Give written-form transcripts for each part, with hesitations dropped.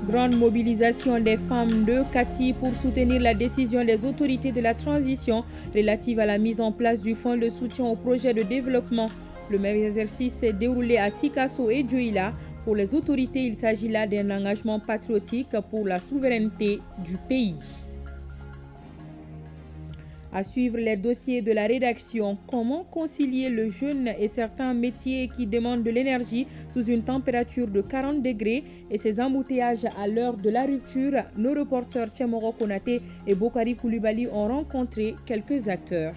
Grande mobilisation des femmes de Kati pour soutenir la décision des autorités de la transition relative à la mise en place du fonds de soutien au projet de développement. Le même exercice s'est déroulé à Sikasso et Djoïla. Pour les autorités, il s'agit là d'un engagement patriotique pour la souveraineté du pays. À suivre les dossiers de la rédaction, comment concilier le jeûne et certains métiers qui demandent de l'énergie sous une température de 40 degrés et ces embouteillages à l'heure de la rupture. Nos reporters Tchemoro Konate et Bokari Koulibaly ont rencontré quelques acteurs.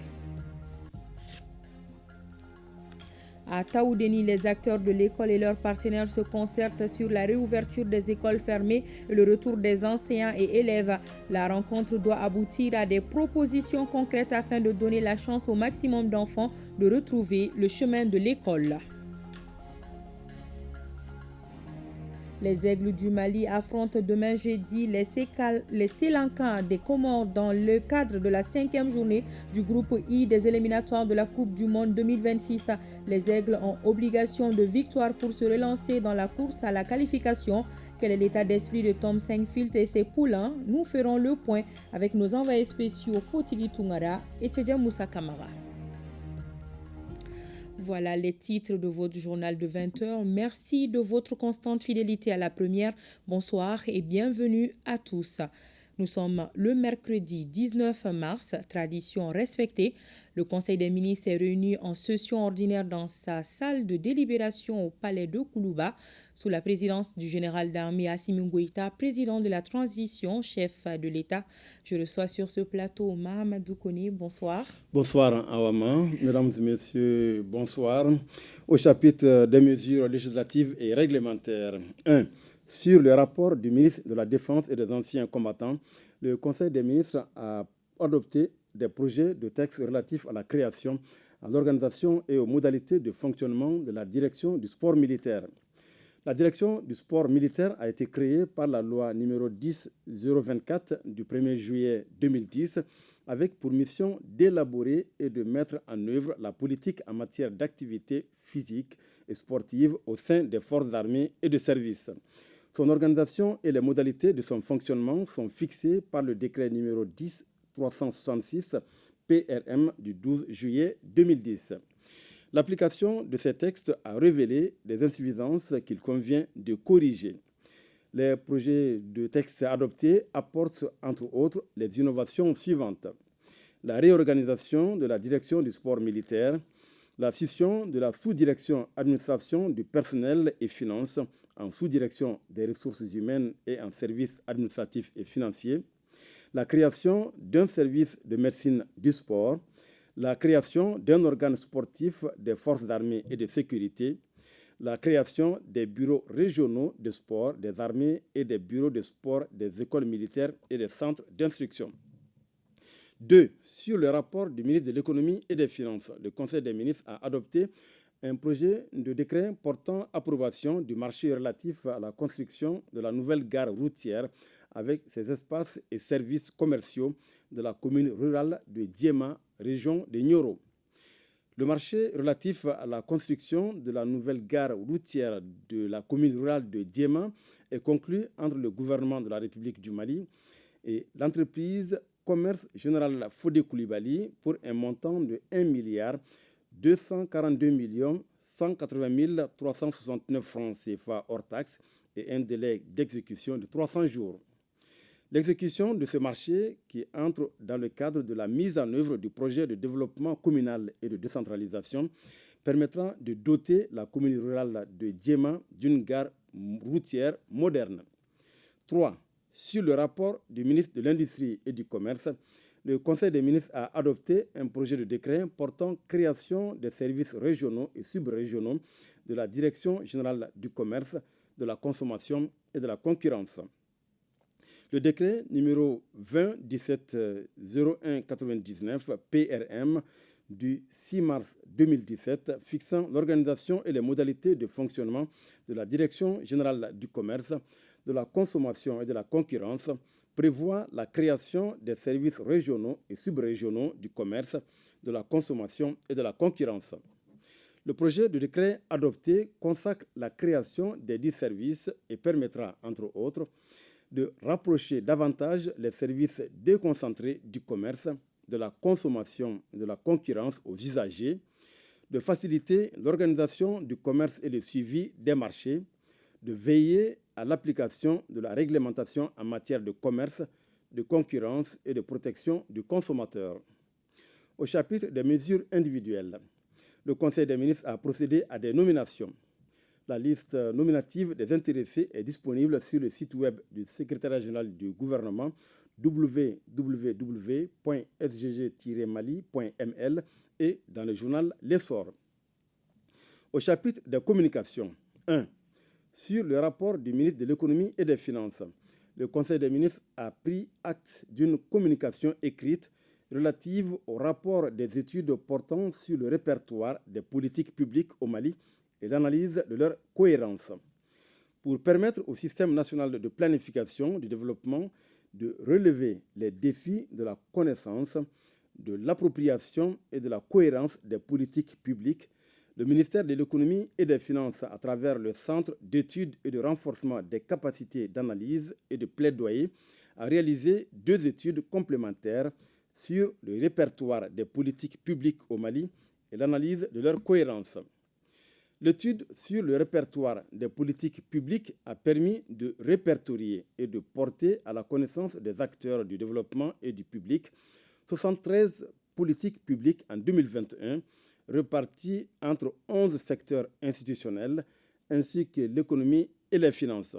À Taoudeni, les acteurs de l'école et leurs partenaires se concertent sur la réouverture des écoles fermées et le retour des enseignants et élèves. La rencontre doit aboutir à des propositions concrètes afin de donner la chance au maximum d'enfants de retrouver le chemin de l'école. Les Aigles du Mali affrontent demain jeudi les Sélancans des Comores dans le cadre de la 5e journée du groupe I des éliminatoires de la Coupe du Monde 2026. Les Aigles ont obligation de victoire pour se relancer dans la course à la qualification. Quel est l'état d'esprit de Tom Sankfield et ses poulains? Nous ferons le point avec nos envoyés spéciaux Fotigi Tungara et Tchedja Moussa Kamara. Voilà les titres de votre journal de 20h. Merci de votre constante fidélité à la première. Bonsoir et bienvenue à tous. Nous sommes le mercredi 19 mars, tradition respectée. Le Conseil des ministres est réuni en session ordinaire dans sa salle de délibération au palais de Koulouba, sous la présidence du général d'armée Assimi Goïta, président de la transition, chef de l'État. Je reçois sur ce plateau Mahamadou Kone. Bonsoir. Bonsoir Awama, mesdames et messieurs, bonsoir. Au chapitre des mesures législatives et réglementaires. 1. Sur le rapport du ministre de la Défense et des anciens combattants, le Conseil des ministres a adopté des projets de textes relatifs à la création, à l'organisation et aux modalités de fonctionnement de la direction du sport militaire. La direction du sport militaire a été créée par la loi numéro 10-024 du 1er juillet 2010 avec pour mission d'élaborer et de mettre en œuvre la politique en matière d'activité physique et sportive au sein des forces armées et de services. Son organisation et les modalités de son fonctionnement sont fixées par le décret numéro 10-366 PRM du 12 juillet 2010. L'application de ces textes a révélé des insuffisances qu'il convient de corriger. Les projets de textes adoptés apportent, entre autres, les innovations suivantes. La réorganisation de la direction du sport militaire, la scission de la sous-direction administration du personnel et finances en sous-direction des ressources humaines et en services administratifs et financiers, la création d'un service de médecine du sport, la création d'un organe sportif des forces armées et de sécurité, la création des bureaux régionaux de sport des armées et des bureaux de sport des écoles militaires et des centres d'instruction. 2. Sur le rapport du ministre de l'économie et des finances, le Conseil des ministres a adopté un projet de décret portant approbation du marché relatif à la construction de la nouvelle gare routière avec ses espaces et services commerciaux de la commune rurale de Diema, région de Nioro. Le marché relatif à la construction de la nouvelle gare routière de la commune rurale de Diema est conclu entre le gouvernement de la République du Mali et l'entreprise Commerce Général Fodé Koulibaly pour un montant de 1 milliard 242 180 369 francs CFA hors taxes et un délai d'exécution de 300 jours. L'exécution de ce marché, qui entre dans le cadre de la mise en œuvre du projet de développement communal et de décentralisation, permettra de doter la commune rurale de Diema d'une gare routière moderne. 3. Sur le rapport du ministre de l'Industrie et du Commerce, le Conseil des ministres a adopté un projet de décret portant création des services régionaux et subrégionaux de la Direction générale du commerce, de la consommation et de la concurrence. Le décret numéro 20-17-01-99 PRM du 6 mars 2017 fixant l'organisation et les modalités de fonctionnement de la Direction générale du commerce, de la consommation et de la concurrence prévoit la création des services régionaux et subrégionaux du commerce, de la consommation et de la concurrence. Le projet de décret adopté consacre la création des 10 services et permettra, entre autres, de rapprocher davantage les services déconcentrés du commerce, de la consommation et de la concurrence aux usagers, de faciliter l'organisation du commerce et le suivi des marchés, de veiller à l'application de la réglementation en matière de commerce, de concurrence et de protection du consommateur. Au chapitre des mesures individuelles, le Conseil des ministres a procédé à des nominations. La liste nominative des intéressés est disponible sur le site web du secrétariat général du gouvernement www.sgg-mali.ml et dans le journal L'Essor. Au chapitre des communications, 1. Sur le rapport du ministre de l'Économie et des Finances, le Conseil des ministres a pris acte d'une communication écrite relative au rapport des études portant sur le répertoire des politiques publiques au Mali et l'analyse de leur cohérence. Pour permettre au système national de planification du développement de relever les défis de la connaissance, de l'appropriation et de la cohérence des politiques publiques, le ministère de l'Économie et des Finances, à travers le Centre d'études et de renforcement des capacités d'analyse et de plaidoyer, a réalisé 2 études complémentaires sur le répertoire des politiques publiques au Mali et l'analyse de leur cohérence. L'étude sur le répertoire des politiques publiques a permis de répertorier et de porter à la connaissance des acteurs du développement et du public 73 politiques publiques en 2021, réparties entre 11 secteurs institutionnels ainsi que l'économie et les finances.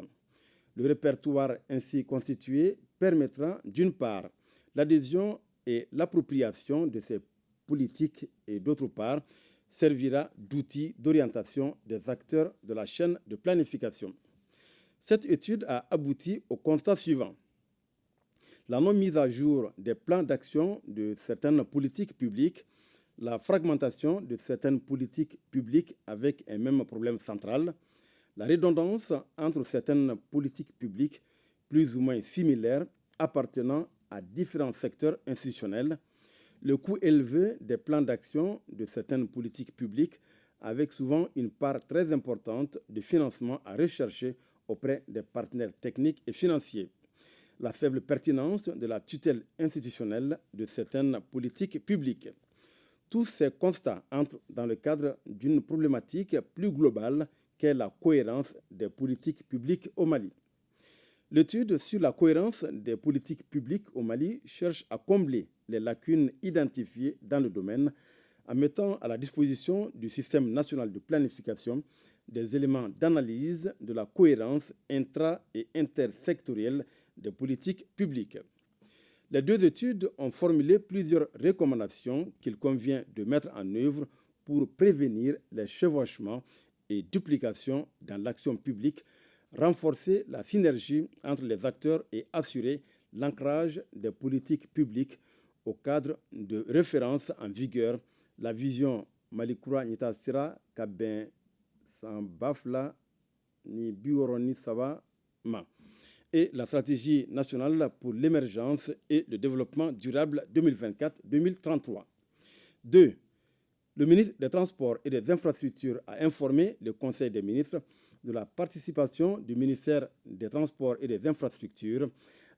Le répertoire ainsi constitué permettra d'une part l'adhésion et l'appropriation de ces politiques et d'autre part servira d'outil d'orientation des acteurs de la chaîne de planification. Cette étude a abouti au constat suivant. La non-mise à jour des plans d'action de certaines politiques publiques, la fragmentation de certaines politiques publiques avec un même problème central, la redondance entre certaines politiques publiques plus ou moins similaires appartenant à différents secteurs institutionnels, le coût élevé des plans d'action de certaines politiques publiques avec souvent une part très importante de financement à rechercher auprès des partenaires techniques et financiers, la faible pertinence de la tutelle institutionnelle de certaines politiques publiques. Tous ces constats entrent dans le cadre d'une problématique plus globale qu'est la cohérence des politiques publiques au Mali. L'étude sur la cohérence des politiques publiques au Mali cherche à combler les lacunes identifiées dans le domaine en mettant à la disposition du système national de planification des éléments d'analyse de la cohérence intra- et intersectorielle des politiques publiques. Les 2 études ont formulé plusieurs recommandations qu'il convient de mettre en œuvre pour prévenir les chevauchements et duplications dans l'action publique, renforcer la synergie entre les acteurs et assurer l'ancrage des politiques publiques au cadre de référence en vigueur, la vision Malikura Nitasira Kaben Sambafla Ni Bioroni Saba Ma et la stratégie nationale pour l'émergence et le développement durable 2024-2033. 2. Le ministre des Transports et des Infrastructures a informé le Conseil des ministres de la participation du ministère des Transports et des Infrastructures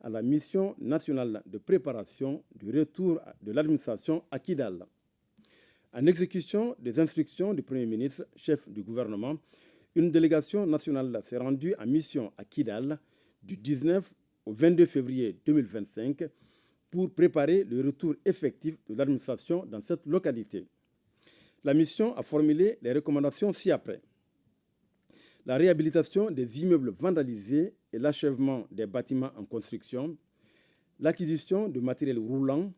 à la mission nationale de préparation du retour de l'administration à Kidal. En exécution des instructions du Premier ministre, chef du gouvernement, une délégation nationale s'est rendue en mission à Kidal du 19 au 22 février 2025 pour préparer le retour effectif de l'administration dans cette localité. La mission a formulé les recommandations ci-après. La réhabilitation des immeubles vandalisés et l'achèvement des bâtiments en construction, l'acquisition de matériel roulant,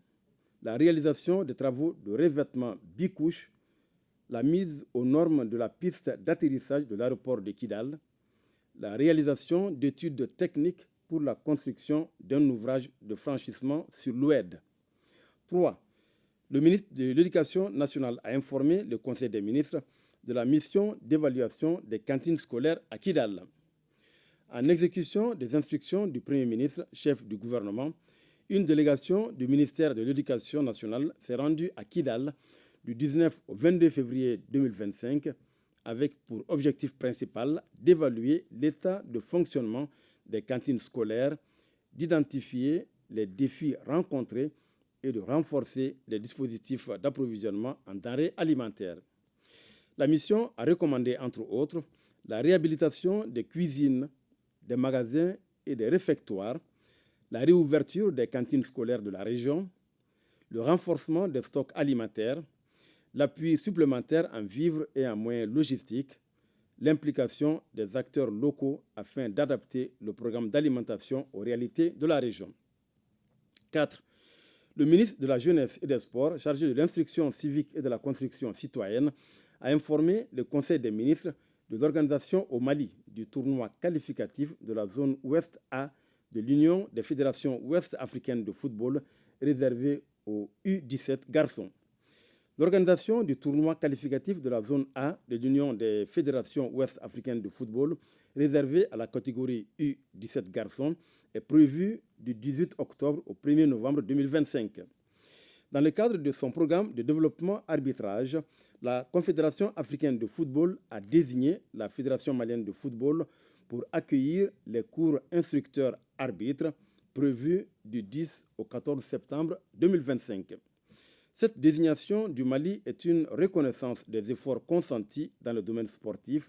la réalisation des travaux de revêtement bicouche, la mise aux normes de la piste d'atterrissage de l'aéroport de Kidal, la réalisation d'études techniques pour la construction d'un ouvrage de franchissement sur l'Oued. 3. Le ministre de l'Éducation nationale a informé le Conseil des ministres de la mission d'évaluation des cantines scolaires à Kidal. En exécution des instructions du Premier ministre, chef du gouvernement, une délégation du ministère de l'Éducation nationale s'est rendue à Kidal du 19 au 22 février 2025, avec pour objectif principal d'évaluer l'état de fonctionnement des cantines scolaires, d'identifier les défis rencontrés et de renforcer les dispositifs d'approvisionnement en denrées alimentaires. La mission a recommandé, entre autres, la réhabilitation des cuisines, des magasins et des réfectoires, la réouverture des cantines scolaires de la région, le renforcement des stocks alimentaires, l'appui supplémentaire en vivres et en moyens logistiques, l'implication des acteurs locaux afin d'adapter le programme d'alimentation aux réalités de la région. 4. Le ministre de la Jeunesse et des Sports, chargé de l'instruction civique et de la construction citoyenne, a informé le Conseil des ministres de l'organisation au Mali du tournoi qualificatif de la zone Ouest A de l'Union des fédérations ouest-africaines de football réservé aux U17 garçons. L'organisation du tournoi qualificatif de la zone A de l'Union des fédérations ouest-africaines de football réservé à la catégorie U17 garçons est prévue du 18 octobre au 1er novembre 2025. Dans le cadre de son programme de développement arbitrage, la Confédération africaine de football a désigné la Fédération malienne de football pour accueillir les cours instructeurs arbitres prévus du 10 au 14 septembre 2025. Cette désignation du Mali est une reconnaissance des efforts consentis dans le domaine sportif,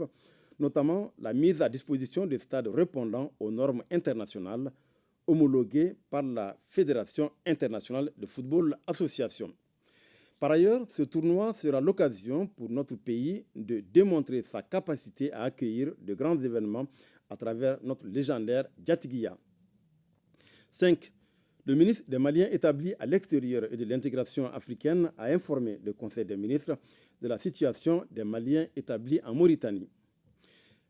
notamment la mise à disposition des stades répondant aux normes internationales homologuées par la Fédération internationale de football association. Par ailleurs, ce tournoi sera l'occasion pour notre pays de démontrer sa capacité à accueillir de grands événements à travers notre légendaire Djatiguia. 5. Le ministre des Maliens établi à l'extérieur et de l'intégration africaine a informé le Conseil des ministres de la situation des Maliens établis en Mauritanie.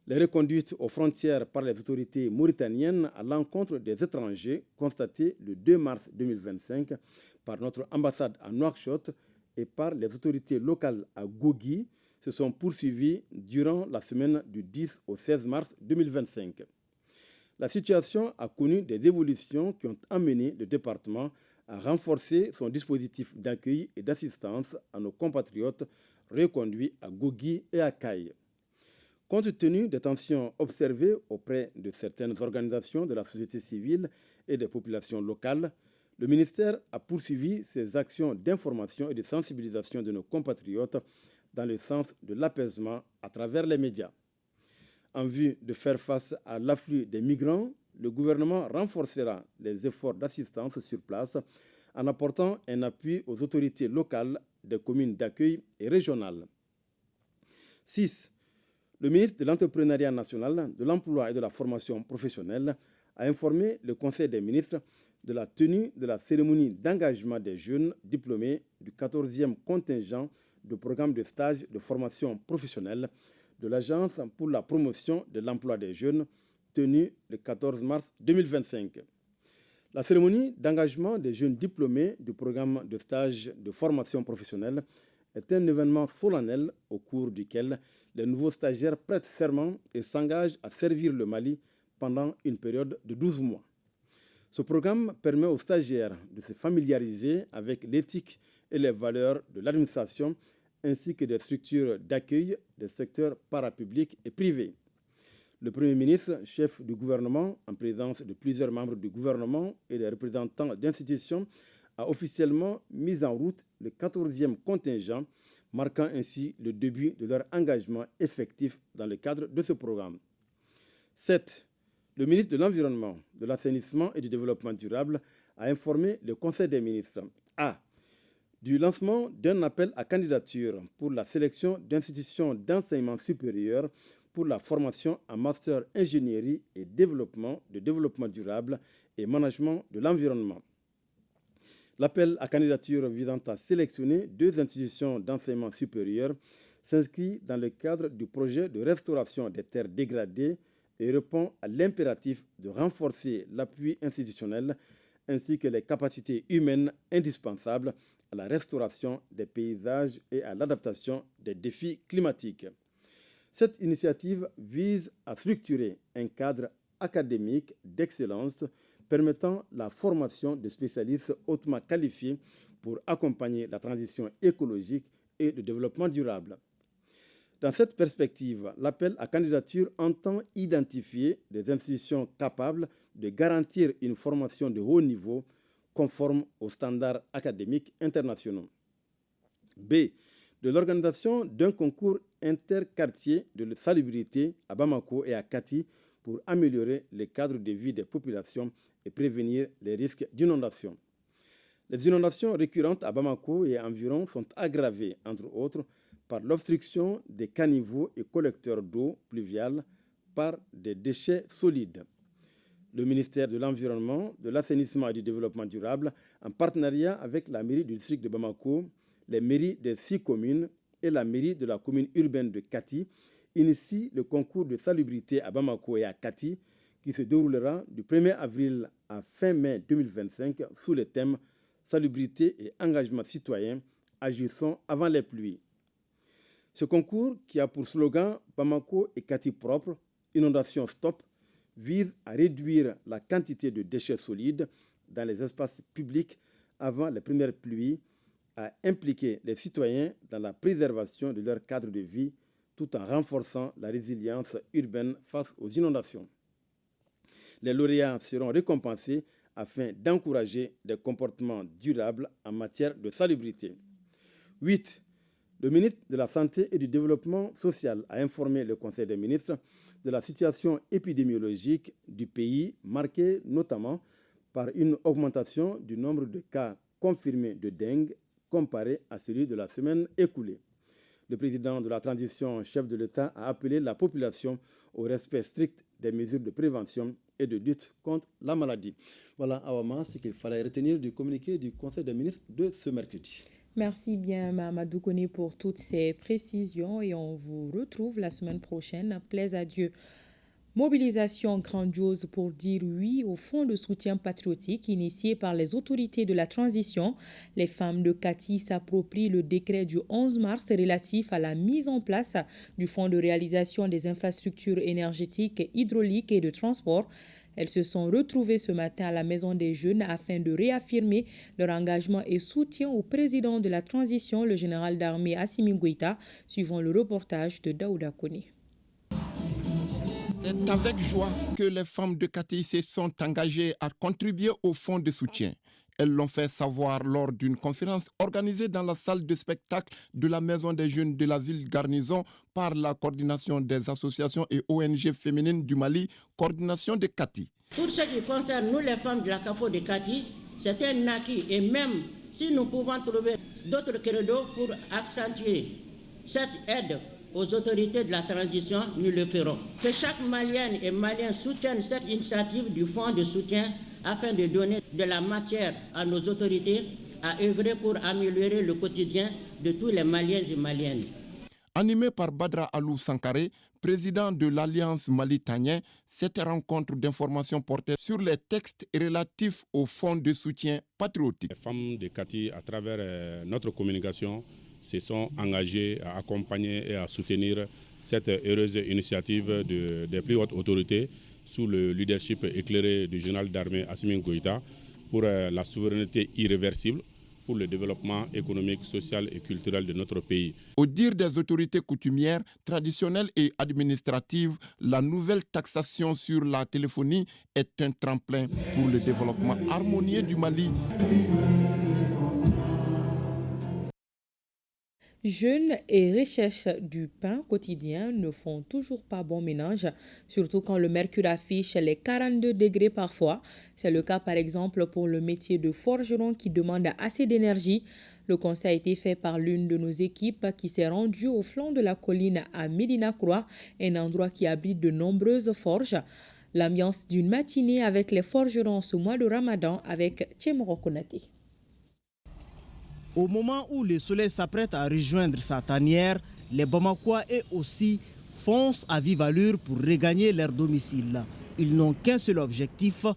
Les reconduites aux frontières par les autorités mauritaniennes à l'encontre des étrangers constatées le 2 mars 2025 par notre ambassade à Nouakchott et par les autorités locales à Gogui se sont poursuivies durant la semaine du 10 au 16 mars 2025. La situation a connu des évolutions qui ont amené le département à renforcer son dispositif d'accueil et d'assistance à nos compatriotes reconduits à Gogui et à Caille. Compte tenu des tensions observées auprès de certaines organisations de la société civile et des populations locales, le ministère a poursuivi ses actions d'information et de sensibilisation de nos compatriotes dans le sens de l'apaisement à travers les médias. En vue de faire face à l'afflux des migrants, le gouvernement renforcera les efforts d'assistance sur place en apportant un appui aux autorités locales des communes d'accueil et régionales. 6. Le ministre de l'Entrepreneuriat national, de l'Emploi et de la formation professionnelle a informé le Conseil des ministres de la tenue de la cérémonie d'engagement des jeunes diplômés du 14e contingent du programme de stage de formation professionnelle de l'Agence pour la promotion de l'emploi des jeunes, tenue le 14 mars 2025. La cérémonie d'engagement des jeunes diplômés du programme de stage de formation professionnelle est un événement solennel au cours duquel les nouveaux stagiaires prêtent serment et s'engagent à servir le Mali pendant une période de 12 mois. Ce programme permet aux stagiaires de se familiariser avec l'éthique et les valeurs de l'administration ainsi que des structures d'accueil des secteurs parapublics et privés. Le Premier ministre, chef du gouvernement, en présence de plusieurs membres du gouvernement et des représentants d'institutions, a officiellement mis en route le 14e contingent, marquant ainsi le début de leur engagement effectif dans le cadre de ce programme. 7. Le ministre de l'Environnement, de l'Assainissement et du Développement durable a informé le Conseil des ministres du lancement d'un appel à candidature pour la sélection d'institutions d'enseignement supérieur pour la formation en master ingénierie et développement durable et management de l'environnement. L'appel à candidature visant à sélectionner 2 institutions d'enseignement supérieur s'inscrit dans le cadre du projet de restauration des terres dégradées et répond à l'impératif de renforcer l'appui institutionnel ainsi que les capacités humaines indispensables à la restauration des paysages et à l'adaptation des défis climatiques. Cette initiative vise à structurer un cadre académique d'excellence permettant la formation de spécialistes hautement qualifiés pour accompagner la transition écologique et le développement durable. Dans cette perspective, l'appel à candidature entend identifier des institutions capables de garantir une formation de haut niveau conforme aux standards académiques internationaux. B. De l'organisation d'un concours interquartier de salubrité à Bamako et à Kati pour améliorer le cadre de vie des populations et prévenir les risques d'inondation. Les inondations récurrentes à Bamako et environ sont aggravées, entre autres, par l'obstruction des caniveaux et collecteurs d'eau pluviale par des déchets solides. Le ministère de l'Environnement, de l'Assainissement et du Développement durable, en partenariat avec la mairie du district de Bamako, les mairies des 6 communes et la mairie de la commune urbaine de Kati, initie le concours de salubrité à Bamako et à Kati qui se déroulera du 1er avril à fin mai 2025 sous le thème « Salubrité et engagement citoyen, agissons avant les pluies ». Ce concours, qui a pour slogan « Bamako et Kati propre, inondation stop », vise à réduire la quantité de déchets solides dans les espaces publics avant les premières pluies, à impliquer les citoyens dans la préservation de leur cadre de vie tout en renforçant la résilience urbaine face aux inondations. Les lauréats seront récompensés afin d'encourager des comportements durables en matière de salubrité. 8. Le ministre de la Santé et du Développement social a informé le Conseil des ministres de la situation épidémiologique du pays, marquée notamment par une augmentation du nombre de cas confirmés de dengue comparé à celui de la semaine écoulée. Le président de la transition, chef de l'État, a appelé la population au respect strict des mesures de prévention et de lutte contre la maladie. Voilà, Awama, ce qu'il fallait retenir du communiqué du Conseil des ministres de ce mercredi. Merci bien, Mamadou Koné, pour toutes ces précisions et on vous retrouve la semaine prochaine. Plaise à Dieu. Mobilisation grandiose pour dire oui au fonds de soutien patriotique initié par les autorités de la transition. Les femmes de Kati s'approprient le décret du 11 mars relatif à la mise en place du fonds de réalisation des infrastructures énergétiques, hydrauliques et de transport. Elles se sont retrouvées ce matin à la Maison des Jeunes afin de réaffirmer leur engagement et soutien au président de la transition, le général d'armée Assimi Goïta, suivant le reportage de Daouda Koni. C'est avec joie que les femmes de Kati se sont engagées à contribuer au fonds de soutien. Elles l'ont fait savoir lors d'une conférence organisée dans la salle de spectacle de la Maison des Jeunes de la ville Garnison par la coordination des associations et ONG féminines du Mali, coordination de Kati. Tout ce qui concerne nous les femmes de la CAFO de Kati, c'est un acquis et même si nous pouvons trouver d'autres credos pour accentuer cette aide aux autorités de la transition, nous le ferons. Que chaque Malienne et Malien soutienne cette initiative du fonds de soutien afin de donner de la matière à nos autorités à œuvrer pour améliorer le quotidien de tous les Maliens et Maliennes. Animé par Badra Alou Sankaré, président de l'Alliance Mali-Tanien, cette rencontre d'information portait sur les textes relatifs au fonds de soutien patriotique. Les femmes de Kati, à travers notre communication, se sont engagées à accompagner et à soutenir cette heureuse initiative des plus hautes autorités sous le leadership éclairé du général d'armée Assimi Goïta pour la souveraineté irréversible, pour le développement économique, social et culturel de notre pays. Au dire des autorités coutumières, traditionnelles et administratives, la nouvelle taxation sur la téléphonie est un tremplin pour le développement harmonieux du Mali. Jeûne et recherche du pain quotidien ne font toujours pas bon ménage, surtout quand le mercure affiche les 42 degrés parfois. C'est le cas par exemple pour le métier de forgeron qui demande assez d'énergie. Le constat a été fait par l'une de nos équipes qui s'est rendue au flanc de la colline à Médina Croix, un endroit qui abrite de nombreuses forges. L'ambiance d'une matinée avec les forgerons ce mois de Ramadan avec Tchemoro Konaté. Au moment où le soleil s'apprête à rejoindre sa tanière, les Bamakois eux aussi foncent à vive allure pour regagner leur domicile. Ils n'ont qu'un seul objectif,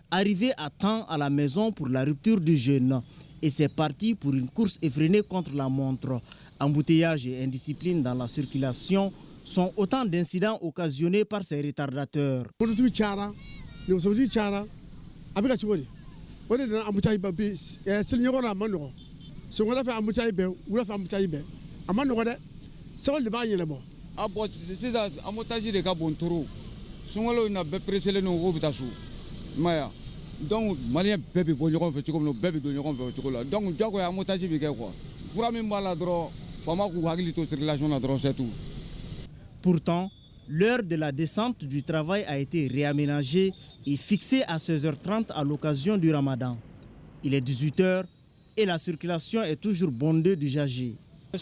arriver à temps à la maison pour la rupture du jeûne. Et c'est parti pour une course effrénée contre la montre. Embouteillages et indiscipline dans la circulation sont autant d'incidents occasionnés par ces retardateurs. ma nɔgɔ dɛ sɛgɛli de b'a ɲɛnabɔ. A bon sisan amotaji de ka bon trop sunkalo in na bɛɛ pereselen don k'o bɛ taa so i m'a ye wa donc maliyɛn bɛɛ bɛ bɔ ɲɔgɔn fɛ cogo min na bɛɛ bɛ don ɲɔgɔn fɛ o cogo la donc diyagoya amotaji bɛ kɛ quoi fura min b'a la dɔrɔn faama k'u hakili to circulation na dɔrɔn c'est tout. Pourtant, l'heure de la descente du travail a été réaménagée et fixée à 16h30 à l'occasion du Ramadan. Il est 18h et la circulation est toujours bondée d'usagers.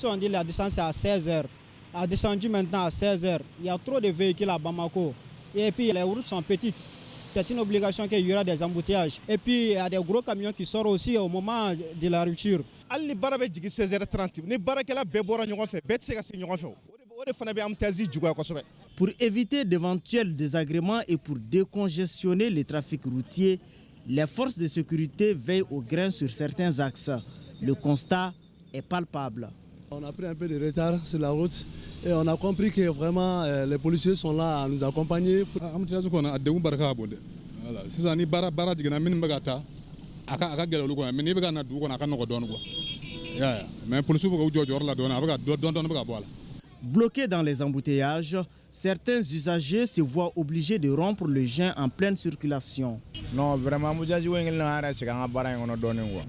On dit la descente c'est à 16h. A descendu maintenant à 16h. Il y a trop de véhicules à Bamako. Et puis les routes sont petites. C'est une obligation qu'il y aura des embouteillages. Et puis il y a des gros camions qui sortent aussi au moment de la rupture. 16h30. Pour éviter d'éventuels désagréments et pour décongestionner les trafics routiers, les forces de sécurité veillent au grain sur certains axes. Le constat est palpable. On a pris un peu de retard sur la route et on a compris que vraiment les policiers sont là à nous accompagner. Bloqués dans les embouteillages, certains usagers se voient obligés de rompre le gain en pleine circulation.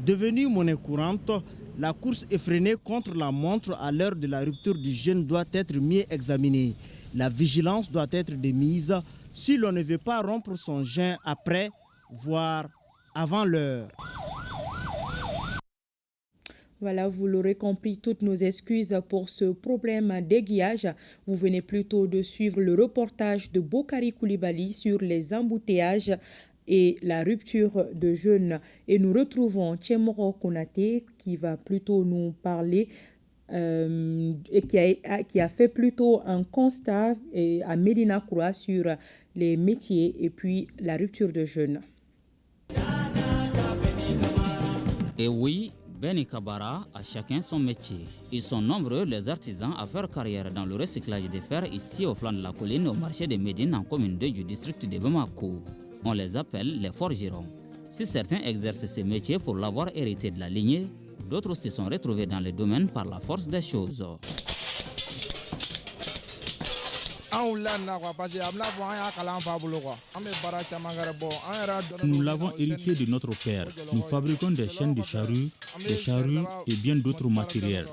Devenue monnaie courante, la course effrénée contre la montre à l'heure de la rupture du jeûne doit être mieux examinée. La vigilance doit être de mise si l'on ne veut pas rompre son jeûne après, voire avant l'heure. Voilà, vous l'aurez compris, toutes nos excuses pour ce problème d'aiguillage. Vous venez plutôt de suivre le reportage de Bokari Koulibaly sur les embouteillages et la rupture de jeûne. Et nous retrouvons Tchemoro Konaté qui va plutôt nous parler et qui a fait plutôt un constat à Médina Croix sur les métiers et puis la rupture de jeûne. Et oui, Beni Kabara a chacun son métier. Ils sont nombreux les artisans à faire carrière dans le recyclage des fers ici au flanc de la colline au marché de Médine en commune 2 du district de Bamako. On les appelle les forgerons. Si certains exercent ces métiers pour l'avoir hérité de la lignée, d'autres se sont retrouvés dans le domaine par la force des choses. Nous l'avons hérité de notre père. Nous fabriquons des chaînes de charrues et bien d'autres matériels.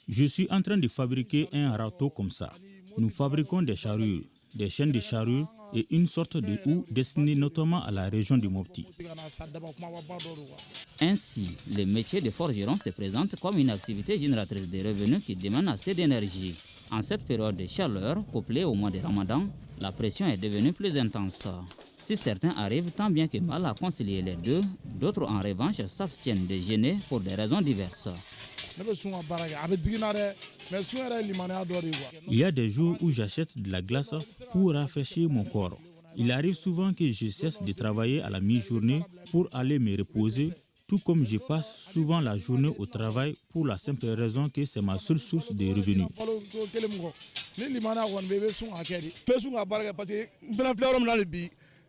Je suis en train de fabriquer un râteau comme ça. Nous fabriquons des charrues, des chaînes de charrues et une sorte de houe destinée notamment à la région du Mopti. Ainsi, le métier de forgeron se présente comme une activité génératrice de revenus qui demande assez d'énergie. En cette période de chaleur, couplée au mois de Ramadan, la pression est devenue plus intense. Si certains arrivent tant bien que mal à concilier les deux, d'autres en revanche s'abstiennent de jeûner pour des raisons diverses. Il y a des jours où j'achète de la glace pour rafraîchir mon corps. Il arrive souvent que je cesse de travailler à la mi-journée pour aller me reposer, tout comme je passe souvent la journée au travail pour la simple raison que c'est ma seule source de revenus.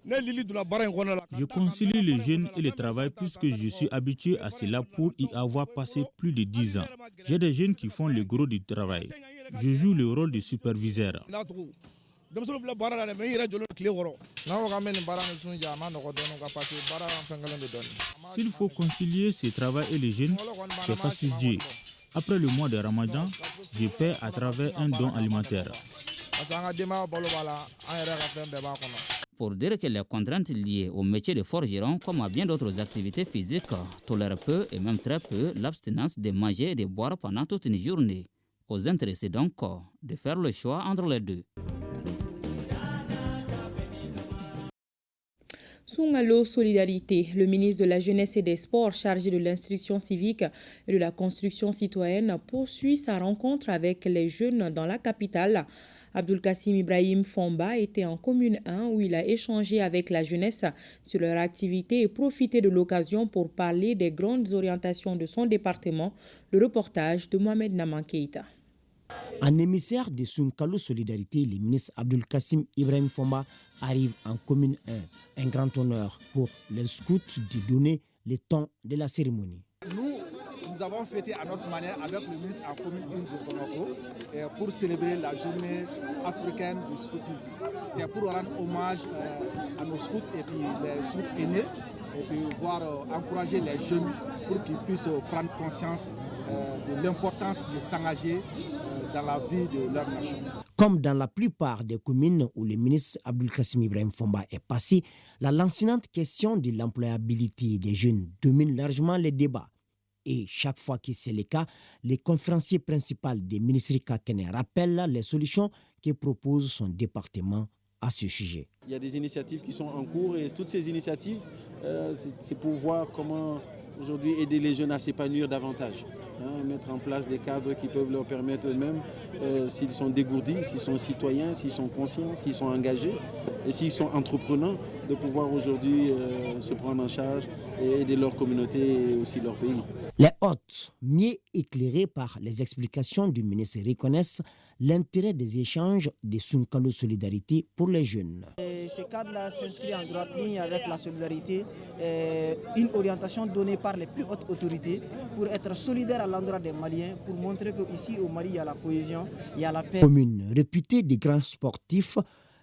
Je concilie le jeûne et le travail puisque je suis habitué à cela pour y avoir passé plus de 10 ans. J'ai des jeunes qui font le gros du travail. Je joue le rôle de superviseur. S'il faut concilier ce travail et le jeûne, c'est fastidieux. Après le mois de Ramadan, je paie à travers un don alimentaire. Pour dire que les contraintes liées au métier de forgeron, comme à bien d'autres activités physiques, tolèrent peu et même très peu l'abstinence de manger et de boire pendant toute une journée. Aux intéressés donc de faire le choix entre les deux. Sungalo Solidarité, le ministre de la Jeunesse et des Sports chargé de l'instruction civique et de la construction citoyenne, poursuit sa rencontre avec les jeunes dans la capitale. Abdul Kassim Ibrahim Fomba était en commune 1 où il a échangé avec la jeunesse sur leur activité et profité de l'occasion pour parler des grandes orientations de son département. Le reportage de Mohamed Naman Keïta. En émissaire de Sunkalo Solidarité, le ministre Abdul Kassim Ibrahim Fomba arrive en commune 1. Un grand honneur pour les scouts de donner le temps de la cérémonie. Nous avons fêté à notre manière avec le ministre en commune 1 de Bamako pour célébrer la journée africaine du scoutisme. C'est pour rendre hommage à nos scouts et puis les scouts aînés et puis encourager les jeunes pour qu'ils puissent prendre conscience de l'importance de s'engager dans la vie de leur nation. Comme dans la plupart des communes où le ministre Abdul Kassim Ibrahim Fomba est passé, la lancinante question de l'employabilité des jeunes domine largement les débats. Et chaque fois que c'est le cas, le conférencier principal des ministres Kakene rappelle les solutions que propose son département à ce sujet. Il y a des initiatives qui sont en cours et toutes ces initiatives, c'est pour voir comment aujourd'hui aider les jeunes à s'épanouir davantage. Mettre en place des cadres qui peuvent leur permettre eux-mêmes, s'ils sont dégourdis, s'ils sont citoyens, s'ils sont conscients, s'ils sont engagés et s'ils sont entreprenants, de pouvoir aujourd'hui se prendre en charge et aider leur communauté et aussi leur pays. Les hôtes, mieux éclairés par les explications du ministre, reconnaissent l'intérêt des échanges de Sunkalo Solidarité pour les jeunes. Ce cadre-là s'inscrit en droite ligne avec la solidarité, une orientation donnée par les plus hautes autorités pour être solidaire à l'endroit des Maliens, pour montrer qu'ici au Mali, il y a la cohésion, il y a la paix. Commune réputée des grands sportifs,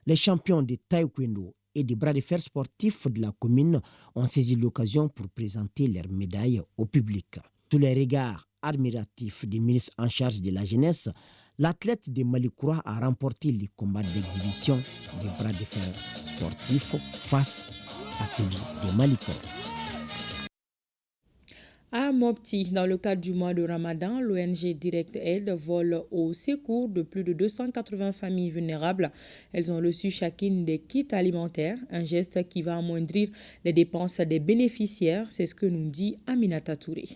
les champions de taekwondo et des bras de fer sportifs de la commune ont saisi l'occasion pour présenter leurs médailles au public. Sous les regards admiratifs des ministres en charge de la jeunesse, l'athlète de Malikoura a remporté les combats d'exhibition des bras de fer sportifs face à celui de Malikoura. À Mopti, dans le cadre du mois de Ramadan, l'ONG Direct Aid vole au secours de plus de 280 familles vulnérables. Elles ont reçu chacune des kits alimentaires, un geste qui va amoindrir les dépenses des bénéficiaires. C'est ce que nous dit Aminata Touré.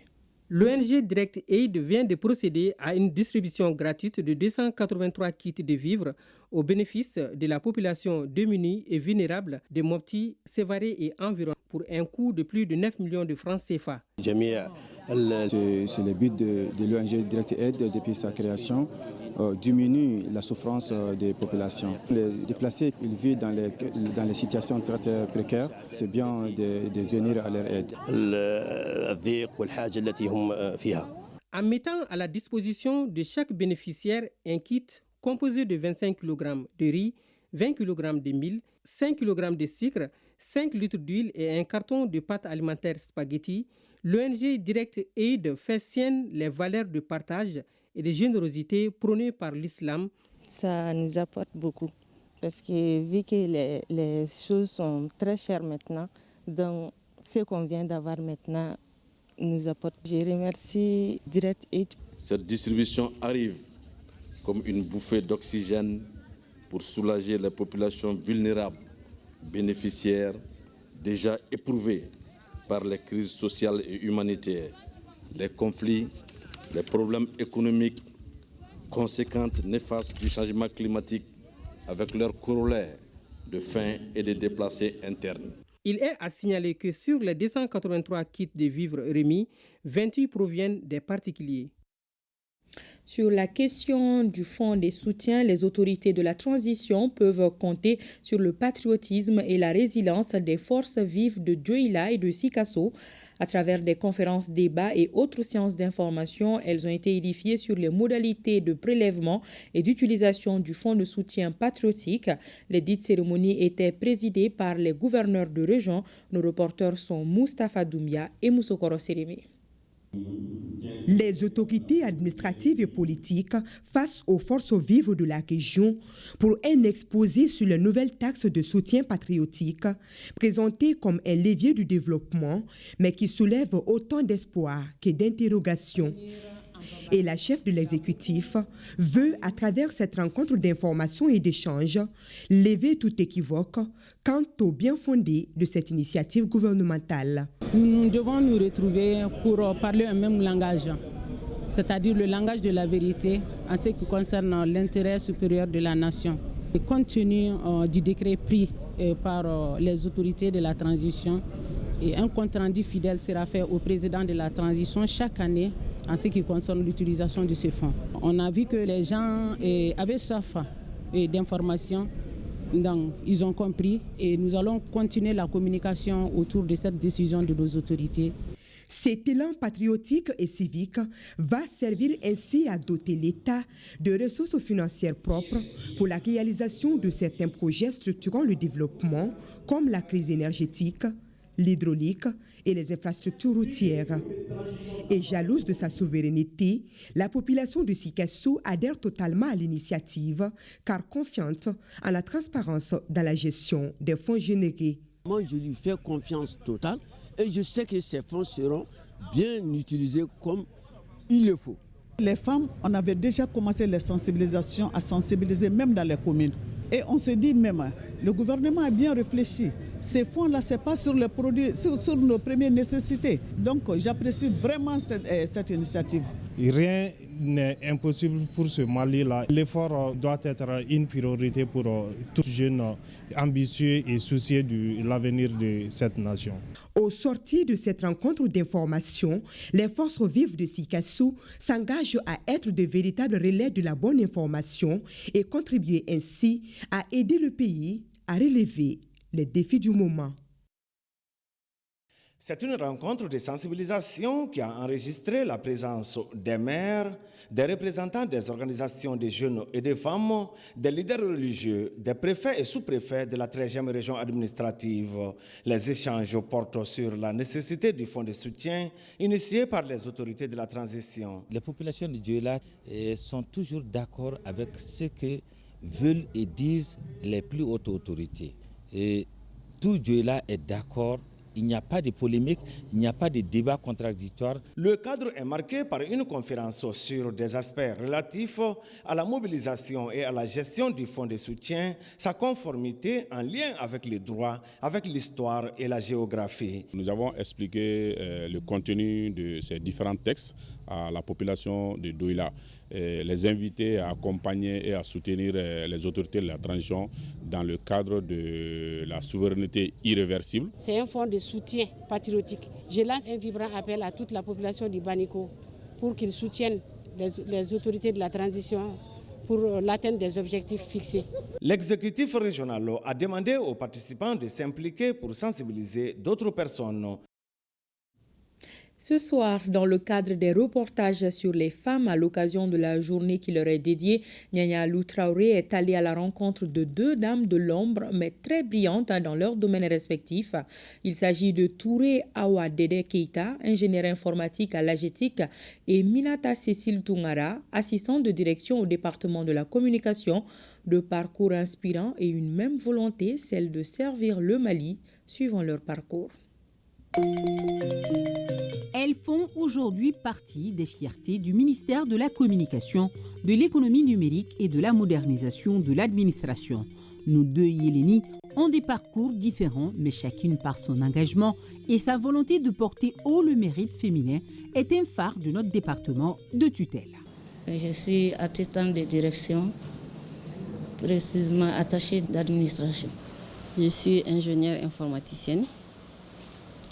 L'ONG Direct Aid vient de procéder à une distribution gratuite de 283 kits de vivres au bénéfice de la population démunie et vulnérable de Mopti, Sévaré et environ pour un coût de plus de 9 millions de francs CFA. C'est le but de l'ONG Direct Aid depuis sa création, diminue la souffrance des populations. Les déplacés, ils vivent dans les situations très précaires. C'est bien de venir à leur aide. En mettant à la disposition de chaque bénéficiaire un kit composé de 25 kg de riz, 20 kg de mil, 5 kg de sucre, 5 litres d'huile et un carton de pâte alimentaire spaghetti, l'ONG Direct Aid fait sienne les valeurs de partage et de générosité prônées par l'islam. Ça nous apporte beaucoup parce que vu que les choses sont très chères maintenant, donc ce qu'on vient d'avoir maintenant nous apporte. Je remercie Direct Aid. Cette distribution arrive comme une bouffée d'oxygène pour soulager les populations vulnérables, bénéficiaires, déjà éprouvées par les crises sociales et humanitaires, les conflits, les problèmes économiques, conséquences néfastes du changement climatique avec leurs corollaires de faim et de déplacés internes. Il est à signaler que sur les 283 kits de vivres remis, 28 proviennent des particuliers. Sur la question du fonds des soutiens, les autorités de la transition peuvent compter sur le patriotisme et la résilience des forces vives de Dioïla et de Sikasso. À travers des conférences, débats et autres séances d'information, elles ont été édifiées sur les modalités de prélèvement et d'utilisation du fonds de soutien patriotique. Les dites cérémonies étaient présidées par les gouverneurs de région. Nos reporters sont Moustapha Doumbia et Moussokoro Sérémé. Les autorités administratives et politiques face aux forces vives de la région pour un exposé sur les nouvelles taxes de soutien patriotique présentées comme un levier du développement mais qui soulèvent autant d'espoir que d'interrogations. Et la chef de l'exécutif veut, à travers cette rencontre d'information et d'échange, lever tout équivoque quant au bien fondé de cette initiative gouvernementale. Nous devons nous retrouver pour parler un même langage, c'est-à-dire le langage de la vérité en ce qui concerne l'intérêt supérieur de la nation. Et compte tenu du décret pris par les autorités de la transition, et un compte rendu fidèle sera fait au président de la transition chaque année en ce qui concerne l'utilisation de ces fonds. On a vu que les gens avaient soif d'informations, donc ils ont compris et nous allons continuer la communication autour de cette décision de nos autorités. Cet élan patriotique et civique va servir ainsi à doter l'État de ressources financières propres pour la réalisation de certains projets structurant le développement, comme la crise énergétique, l'hydraulique et les infrastructures routières. Et jalouse de sa souveraineté, la population de Sikasso adhère totalement à l'initiative, car confiante en la transparence dans la gestion des fonds générés. Moi, je lui fais confiance totale et je sais que ces fonds seront bien utilisés comme il le faut. Les femmes, on avait déjà commencé les sensibilisations, à sensibiliser même dans les communes. Et on se dit même, le gouvernement a bien réfléchi. Ces fonds-là, ce n'est pas sur les produits, sur nos premières nécessités. Donc j'apprécie vraiment cette initiative. Rien n'est impossible pour ce Mali-là. L'effort doit être une priorité pour tout jeune ambitieux et soucieux de l'avenir de cette nation. Au sortir de cette rencontre d'information, les forces vives de Sikasso s'engagent à être de véritables relais de la bonne information et contribuer ainsi à aider le pays à relever les défis du moment. C'est une rencontre de sensibilisation qui a enregistré la présence des maires, des représentants des organisations des jeunes et des femmes, des leaders religieux, des préfets et sous-préfets de la 13e région administrative. Les échanges portent sur la nécessité du fonds de soutien initié par les autorités de la transition. Les populations de Dioula sont toujours d'accord avec ce que veulent et disent les plus hautes autorités. Et tout Dioula est d'accord. Il n'y a pas de polémique, il n'y a pas de débat contradictoire. Le cadre est marqué par une conférence sur des aspects relatifs à la mobilisation et à la gestion du fonds de soutien, sa conformité en lien avec les droits, avec l'histoire et la géographie. Nous avons expliqué le contenu de ces différents textes à la population de Douila, les inviter à accompagner et à soutenir les autorités de la transition dans le cadre de la souveraineté irréversible. C'est un fonds de soutien patriotique. Je lance un vibrant appel à toute la population du Baniko pour qu'ils soutiennent les autorités de la transition pour l'atteinte des objectifs fixés. L'exécutif régional a demandé aux participants de s'impliquer pour sensibiliser d'autres personnes. Ce soir, dans le cadre des reportages sur les femmes à l'occasion de la journée qui leur est dédiée, Nyanya Lou Traoré est allée à la rencontre de deux dames de l'ombre, mais très brillantes dans leurs domaines respectifs. Il s'agit de Touré Awa Dede Keita, ingénieure informatique à l'AGETIC, et Minata Cécile Tungara, assistante de direction au département de la communication, de parcours inspirants et une même volonté, celle de servir le Mali, suivant leur parcours. Elles font aujourd'hui partie des fiertés du ministère de la Communication, de l'économie numérique et de la modernisation de l'administration. Nos deux Yéléni ont des parcours différents, mais chacune par son engagement et sa volonté de porter haut le mérite féminin est un phare de notre département de tutelle. Je suis assistante de direction, précisément attachée d'administration. Je suis ingénieure informaticienne.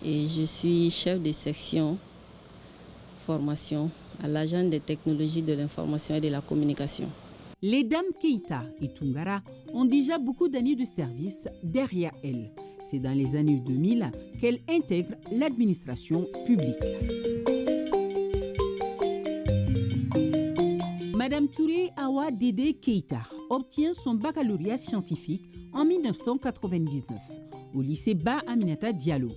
Et je suis chef de section formation à l'Agence des technologies de l'information et de la communication. Les dames Keita et Tungara ont déjà beaucoup d'années de service derrière elles. C'est dans les années 2000 qu'elles intègrent l'administration publique. Madame Touré Awa Dede Keita obtient son baccalauréat scientifique en 1999 au lycée Ba Aminata Diallo.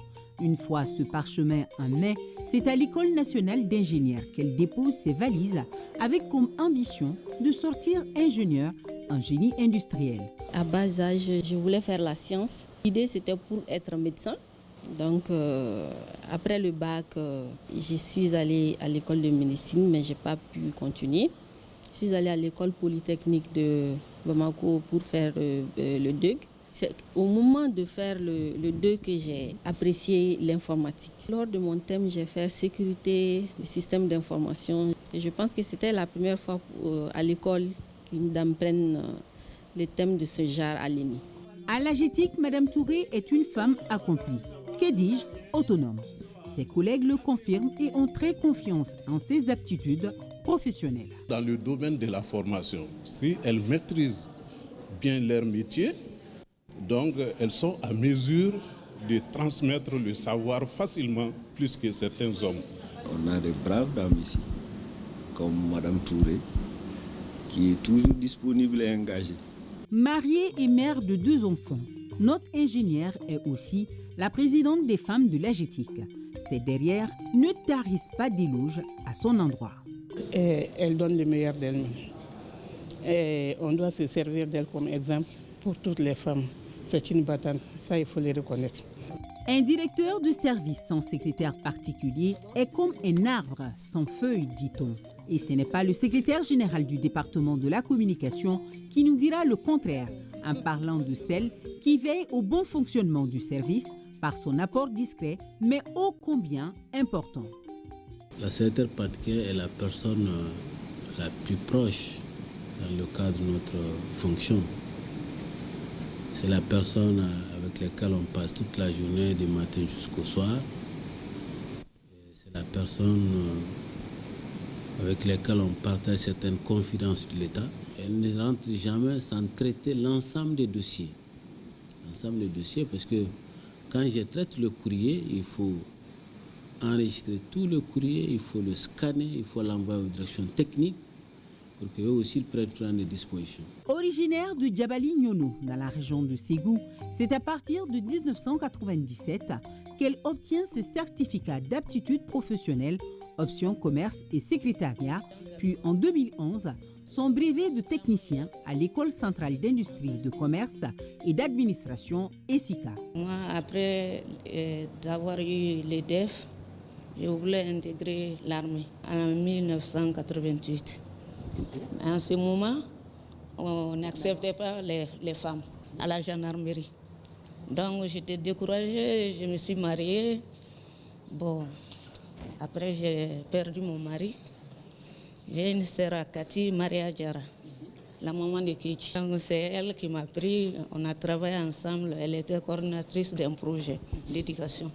Une fois ce parchemin en main, c'est à l'École nationale d'ingénieurs qu'elle dépose ses valises avec comme ambition de sortir ingénieure en génie industriel. À bas âge, je voulais faire la science. L'idée, c'était pour être médecin. Donc, après le bac, je suis allée à l'école de médecine, mais je n'ai pas pu continuer. Je suis allée à l'école polytechnique de Bamako pour faire le DEUG. C'est au moment de faire le 2 que j'ai apprécié l'informatique. Lors de mon thème, j'ai fait sécurité du système d'information. Et je pense que c'était la première fois à l'école qu'une dame prenne le thème de ce genre à l'ENI. À l'AGETIC, Madame Touré est une femme accomplie. Que dis-je? Autonome. Ses collègues le confirment et ont très confiance en ses aptitudes professionnelles. Dans le domaine de la formation, si elles maîtrisent bien leur métier, donc elles sont à mesure de transmettre le savoir facilement plus que certains hommes. On a des braves dames ici, comme Madame Touré, qui est toujours disponible et engagée. Mariée et mère de 2 enfants, notre ingénieure est aussi la présidente des femmes de l'AGETIC. Ces derrière ne tarissent pas d'éloges à son endroit. Elle donne le meilleur d'elle-même. Et on doit se servir d'elle comme exemple pour toutes les femmes. C'est une battante, ça il faut le reconnaître. Un directeur de service sans secrétaire particulier est comme un arbre sans feuilles, dit-on. Et ce n'est pas le secrétaire général du département de la communication qui nous dira le contraire, en parlant de celle qui veille au bon fonctionnement du service par son apport discret, mais ô combien important. La secrétaire particulière est la personne la plus proche dans le cadre de notre fonction. C'est la personne avec laquelle on passe toute la journée, du matin jusqu'au soir. C'est la personne avec laquelle on partage certaines confidences de l'État. Elle ne rentre jamais sans traiter l'ensemble des dossiers. L'ensemble des dossiers, parce que quand je traite le courrier, il faut enregistrer tout le courrier, il faut le scanner, il faut l'envoyer aux directions techniques pour qu'eux aussi prennent des dispositions. Originaire de Djabali Nyono, dans la région de Ségou, c'est à partir de 1997 qu'elle obtient ses certificats d'aptitude professionnelle, option commerce et secrétariat, puis en 2011, son brevet de technicien à l'École centrale d'industrie, de commerce et d'administration ESICA. Moi, après d'avoir eu l'EDEF, je voulais intégrer l'armée en 1988. En ce moment, on n'acceptait pas les femmes à la gendarmerie. Donc j'étais découragée, je me suis mariée. Bon, après j'ai perdu mon mari. J'ai une sœur à Kati, Maria Diara, la maman de Kitch. C'est elle qui m'a pris, on a travaillé ensemble. Elle était coordinatrice d'un projet d'éducation.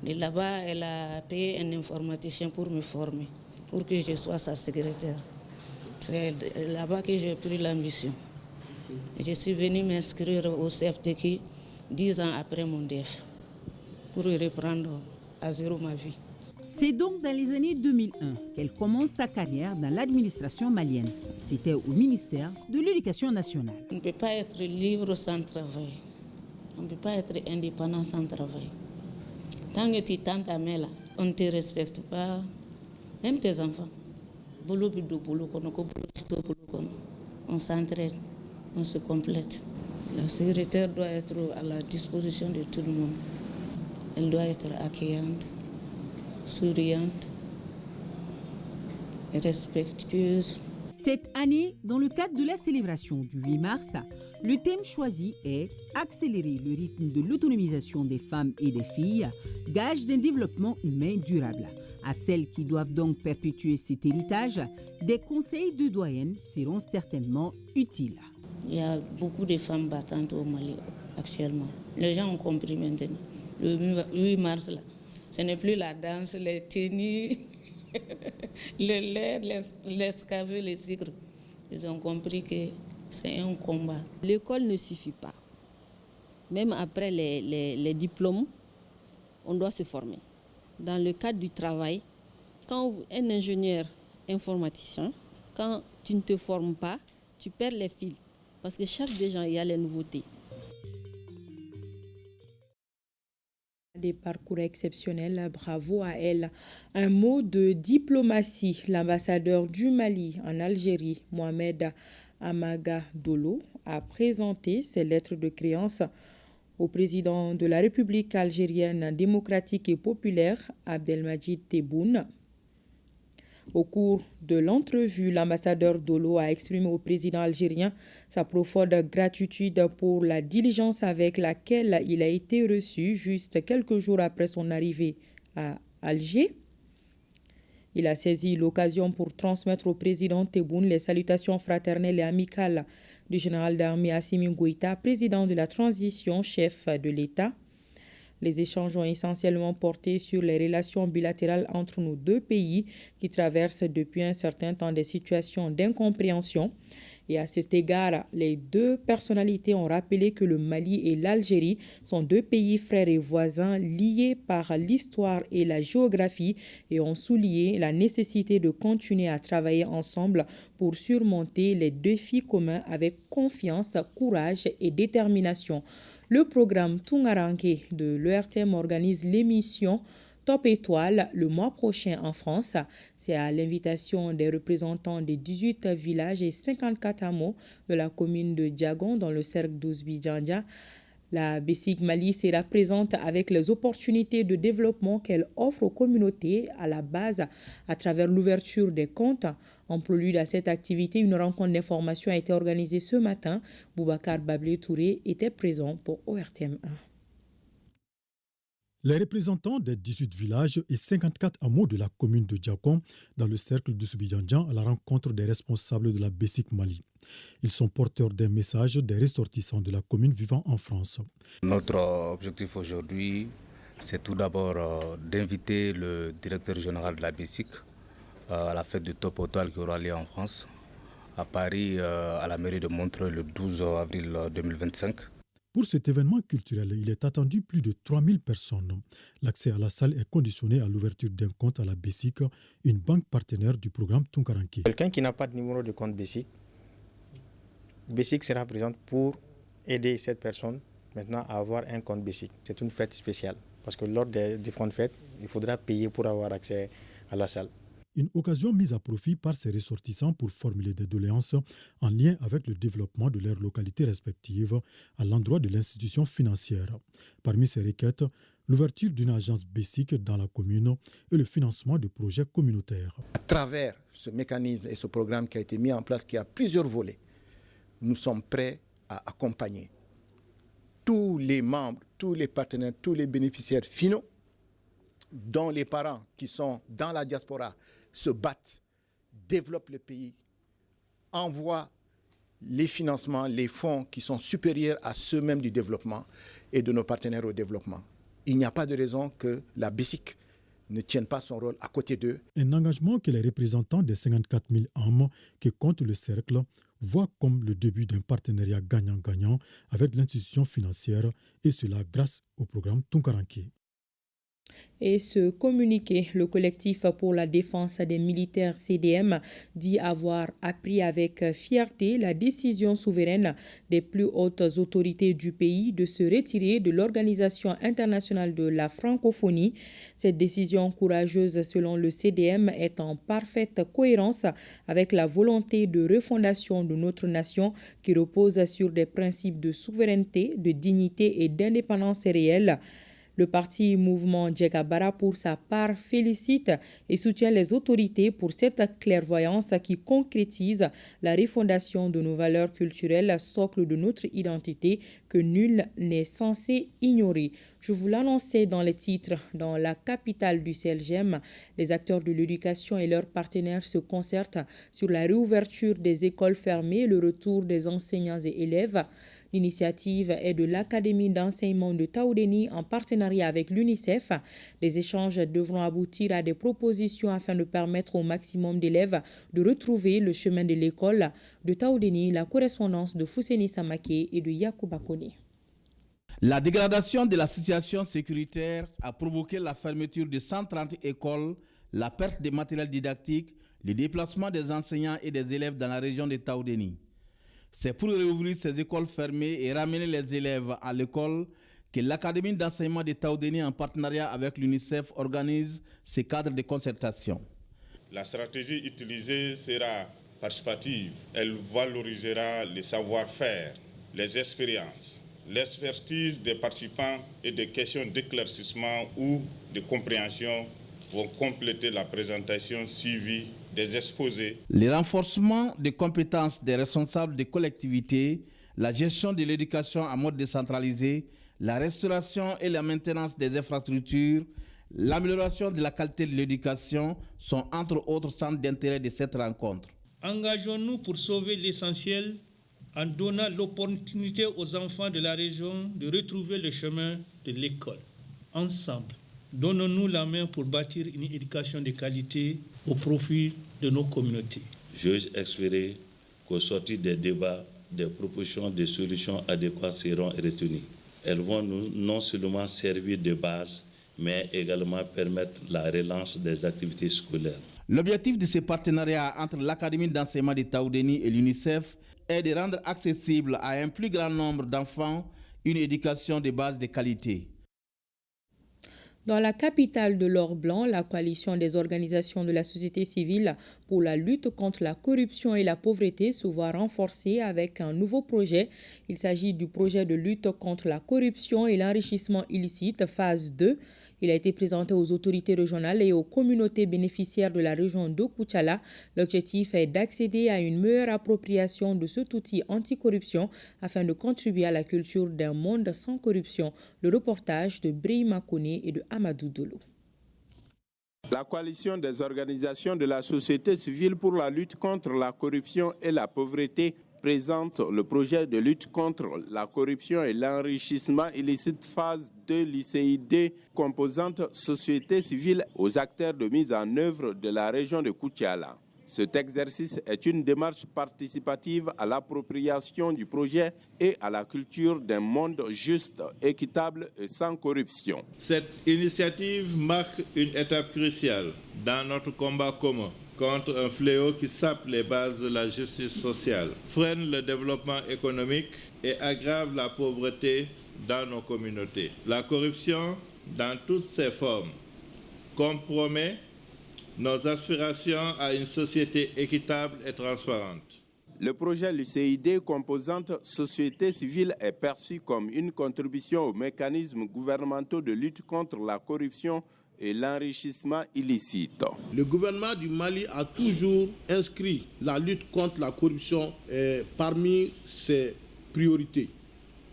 Et là-bas, elle a payé un informaticien pour me former, pour que je sois sa secrétaire. C'est là-bas que j'ai pris l'ambition. Je suis venue m'inscrire au CFTQ 10 ans après mon DEF, pour reprendre à zéro ma vie. C'est donc dans les années 2001 qu'elle commence sa carrière dans l'administration malienne. C'était au ministère de l'Éducation nationale. On ne peut pas être libre sans travail. On ne peut pas être indépendant sans travail. Tant que tu tentes à là, on ne te respecte pas, même tes enfants. On s'entraide, on se complète. La secrétaire doit être à la disposition de tout le monde. Elle doit être accueillante, souriante, respectueuse. Cette année, dans le cadre de la célébration du 8 mars, le thème choisi est « Accélérer le rythme de l'autonomisation des femmes et des filles, gage d'un développement humain durable ». À celles qui doivent donc perpétuer cet héritage, des conseils de doyennes seront certainement utiles. Il y a beaucoup de femmes battantes au Mali actuellement. Les gens ont compris maintenant. Le 8 mars, là, ce n'est plus la danse, les tenues, le lait, l'escavé, les sucres. Ils ont compris que c'est un combat. L'école ne suffit pas. Même après les diplômes, on doit se former. Dans le cadre du travail, quand un ingénieur informaticien, quand tu ne te formes pas, tu perds les fils. Parce que chaque jour, il y a les nouveautés. Des parcours exceptionnels, bravo à elle. Un mot de diplomatie. L'ambassadeur du Mali en Algérie, Mohamed Amaga Dolo, a présenté ses lettres de créance au président de la République algérienne démocratique et populaire, Abdelmadjid Tebboune. Au cours de l'entrevue, l'ambassadeur Dolo a exprimé au président algérien sa profonde gratitude pour la diligence avec laquelle il a été reçu juste quelques jours après son arrivée à Alger. Il a saisi l'occasion pour transmettre au président Tebboune les salutations fraternelles et amicales du général d'armée Assimi Goïta, président de la transition, chef de l'État. Les échanges ont essentiellement porté sur les relations bilatérales entre nos deux pays qui traversent depuis un certain temps des situations d'incompréhension. Et à cet égard, les deux personnalités ont rappelé que le Mali et l'Algérie sont deux pays frères et voisins liés par l'histoire et la géographie et ont souligné la nécessité de continuer à travailler ensemble pour surmonter les défis communs avec confiance, courage et détermination. Le programme Tungaranke de l'ERTM organise l'émission Top Étoile le mois prochain en France. C'est à l'invitation des représentants des 18 villages et 54 hameaux de la commune de Diagon dans le cercle d'Ouzbi-Djandia. La BESIC Mali sera présente avec les opportunités de développement qu'elle offre aux communautés à la base à travers l'ouverture des comptes. En prélude à cette activité, une rencontre d'information a été organisée ce matin. Boubacar Bablé Touré était présent pour ORTM 1. Les représentants des 18 villages et 54 hameaux de la commune de Diakon dans le cercle de Soubidjandian à la rencontre des responsables de la BESIC Mali. Ils sont porteurs d'un message des ressortissants de la commune vivant en France. Notre objectif aujourd'hui, c'est tout d'abord d'inviter le directeur général de la BESIC à la fête de Top Étoile qui aura lieu en France, à Paris, à la mairie de Montreux le 12 avril 2025. Pour cet événement culturel, il est attendu plus de 3000 personnes. L'accès à la salle est conditionné à l'ouverture d'un compte à la BESIC, une banque partenaire du programme Tunkaranke. Quelqu'un qui n'a pas de numéro de compte BESIC sera présente pour aider cette personne maintenant à avoir un compte BESIC. C'est une fête spéciale parce que lors des différentes fêtes, il faudra payer pour avoir accès à la salle. Une occasion mise à profit par ces ressortissants pour formuler des doléances en lien avec le développement de leurs localités respectives à l'endroit de l'institution financière. Parmi ces requêtes, l'ouverture d'une agence BESIC dans la commune et le financement de projets communautaires. À travers ce mécanisme et ce programme qui a été mis en place, qui a plusieurs volets, nous sommes prêts à accompagner tous les membres, tous les partenaires, tous les bénéficiaires finaux, dont les parents qui sont dans la diaspora se battent, développent le pays, envoient les financements, les fonds qui sont supérieurs à ceux-mêmes du développement et de nos partenaires au développement. Il n'y a pas de raison que la BESIC ne tienne pas son rôle à côté d'eux. Un engagement que les représentants des 54 000 âmes que compte le cercle voient comme le début d'un partenariat gagnant-gagnant avec l'institution financière et cela grâce au programme Tunkaranke. Et ce communiqué, le collectif pour la défense des militaires CDM dit avoir appris avec fierté la décision souveraine des plus hautes autorités du pays de se retirer de l'Organisation internationale de la francophonie. Cette décision courageuse, selon le CDM, est en parfaite cohérence avec la volonté de refondation de notre nation qui repose sur des principes de souveraineté, de dignité et d'indépendance réelle. Le parti Mouvement Djegabara, pour sa part, félicite et soutient les autorités pour cette clairvoyance qui concrétise la refondation de nos valeurs culturelles, socle de notre identité que nul n'est censé ignorer. Je vous l'annonçais dans les titres, dans la capitale du CLGM, les acteurs de l'éducation et leurs partenaires se concertent sur la réouverture des écoles fermées, le retour des enseignants et élèves. L'initiative est de l'Académie d'enseignement de Taoudéni en partenariat avec l'UNICEF. Les échanges devront aboutir à des propositions afin de permettre au maximum d'élèves de retrouver le chemin de l'école. De Taoudéni, la correspondance de Fousseni Samake et de Yacouba Kone. La dégradation de la situation sécuritaire a provoqué la fermeture de 130 écoles, la perte des matériels didactiques, le déplacement des enseignants et des élèves dans la région de Taoudéni. C'est pour réouvrir ces écoles fermées et ramener les élèves à l'école que l'Académie d'enseignement de Taoudéni, en partenariat avec l'UNICEF, organise ces cadres de concertation. La stratégie utilisée sera participative. Elle valorisera les savoir-faire, les expériences, l'expertise des participants et des questions d'éclaircissement ou de compréhension vont compléter la présentation suivie des exposés. Le renforcement des compétences des responsables des collectivités, la gestion de l'éducation en mode décentralisé, la restauration et la maintenance des infrastructures, l'amélioration de la qualité de l'éducation sont entre autres centres d'intérêt de cette rencontre. Engageons-nous pour sauver l'essentiel en donnant l'opportunité aux enfants de la région de retrouver le chemin de l'école. ensemble. Donnons-nous la main pour bâtir une éducation de qualité au profit de nos communautés. J'ose espérer qu'au sortir des débats, des propositions de solutions adéquates seront retenues. Elles vont non seulement servir de base, mais également permettre la relance des activités scolaires. L'objectif de ce partenariat entre l'Académie d'enseignement de Taoudéni et l'UNICEF est de rendre accessible à un plus grand nombre d'enfants une éducation de base de qualité. Dans la capitale de l'Or-Blanc, la coalition des organisations de la société civile pour la lutte contre la corruption et la pauvreté se voit renforcée avec un nouveau projet. Il s'agit du projet de lutte contre la corruption et l'enrichissement illicite, phase 2. Il a été présenté aux autorités régionales et aux communautés bénéficiaires de la région de Koutiala. L'objectif est d'accéder à une meilleure appropriation de cet outil anticorruption afin de contribuer à la culture d'un monde sans corruption. Le reportage de Brahima Kone et de Amadou Dolo. La coalition des organisations de la société civile pour la lutte contre la corruption et la pauvreté présente le projet de lutte contre la corruption et l'enrichissement illicite phase 2 l'ICID, composante société civile aux acteurs de mise en œuvre de la région de Koutiala. Cet exercice est une démarche participative à l'appropriation du projet et à la culture d'un monde juste, équitable et sans corruption. Cette initiative marque une étape cruciale dans notre combat commun contre un fléau qui sape les bases de la justice sociale, freine le développement économique et aggrave la pauvreté dans nos communautés. La corruption, dans toutes ses formes, compromet nos aspirations à une société équitable et transparente. Le projet LUCID, composante société civile, est perçu comme une contribution aux mécanismes gouvernementaux de lutte contre la corruption et l'enrichissement illicite. Le gouvernement du Mali a toujours inscrit la lutte contre la corruption parmi ses priorités,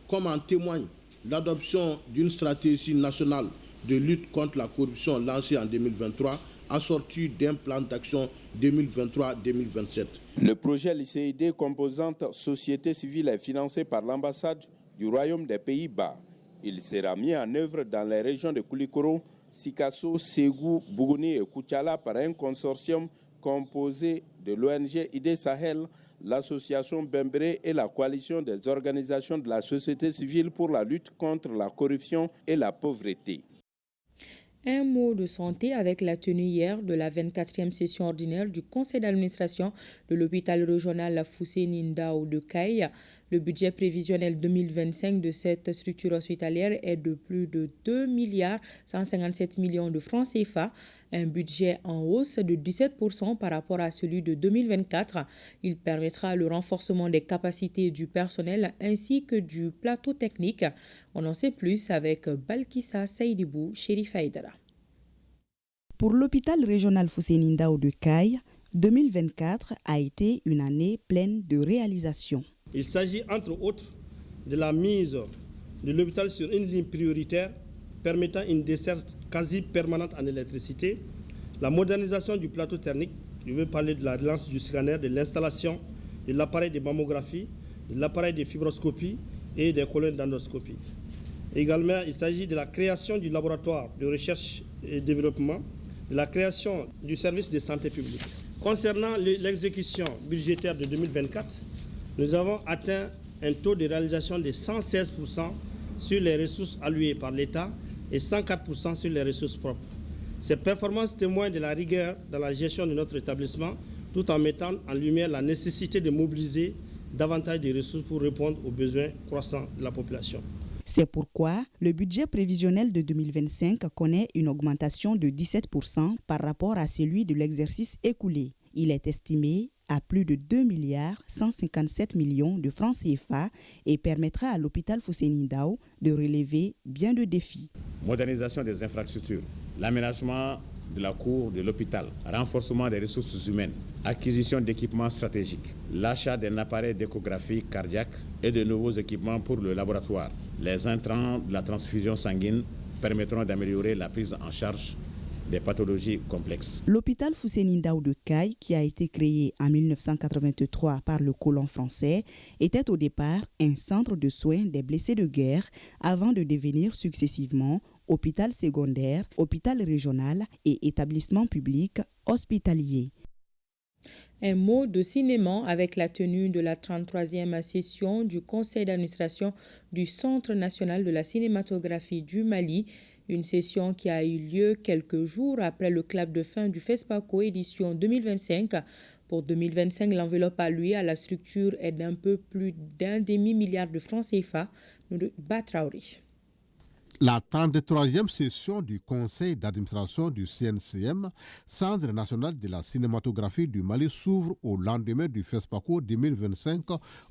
comme en témoigne l'adoption d'une stratégie nationale de lutte contre la corruption lancée en 2023, assortie d'un plan d'action 2023-2027. Le projet LICID composante société civile est financé par l'ambassade du Royaume des Pays-Bas. Il sera mis en œuvre dans les régions de Koulikoro, Sikasso, Ségou, Bougouni et Koutiala par un consortium composé de l'ONG ID Sahel, l'association Bembré et la coalition des organisations de la société civile pour la lutte contre la corruption et la pauvreté. Un mot de santé avec la tenue hier de la 24e session ordinaire du conseil d'administration de l'hôpital régional Fousséni Ndao de Kaï. Le budget prévisionnel 2025 de cette structure hospitalière est de plus de 2,157 milliards de francs CFA, un budget en hausse de 17% par rapport à celui de 2024. Il permettra le renforcement des capacités du personnel ainsi que du plateau technique. On en sait plus avec Balkissa Saïdibou, Chérif Haïdara. Pour l'hôpital régional Fousséni Ndao de Kaï, 2024 a été une année pleine de réalisations. Il s'agit entre autres de la mise de l'hôpital sur une ligne prioritaire permettant une desserte quasi permanente en électricité, la modernisation du plateau thermique, je veux parler de la relance du scanner, de l'installation de l'appareil de mammographie, de l'appareil de fibroscopie et des colonnes d'endoscopie. Également, il s'agit de la création du laboratoire de recherche et développement, de la création du service de santé publique. Concernant l'exécution budgétaire de 2024, nous avons atteint un taux de réalisation de 116% sur les ressources allouées par l'État et 104% sur les ressources propres. Ces performances témoignent de la rigueur dans la gestion de notre établissement, tout en mettant en lumière la nécessité de mobiliser davantage de ressources pour répondre aux besoins croissants de la population. C'est pourquoi le budget prévisionnel de 2025 connaît une augmentation de 17% par rapport à celui de l'exercice écoulé. Il est estimé à plus de 2,157 milliards de francs CFA et permettra à l'hôpital Fousséni Ndao de relever bien de défis. Modernisation des infrastructures, l'aménagement de la cour de l'hôpital, renforcement des ressources humaines, acquisition d'équipements stratégiques, l'achat d'un appareil d'échographie cardiaque et de nouveaux équipements pour le laboratoire. Les intrants de la transfusion sanguine permettront d'améliorer la prise en charge des pathologies complexes. L'hôpital Fousséni Ndao de Kaï, qui a été créé en 1983 par le colon français, était au départ un centre de soins des blessés de guerre avant de devenir successivement hôpital secondaire, hôpital régional et établissement public hospitalier. Un mot de cinéma avec la tenue de la 33e session du conseil d'administration du Centre national de la cinématographie du Mali, une session qui a eu lieu quelques jours après le clap de fin du FESPACO édition 2025. Pour 2025, l'enveloppe allouée à la structure est d'un peu plus d'un demi-milliard de francs CFA. Batraouri. La 33e session du conseil d'administration du CNCM, Centre national de la cinématographie du Mali, s'ouvre au lendemain du FESPACO 2025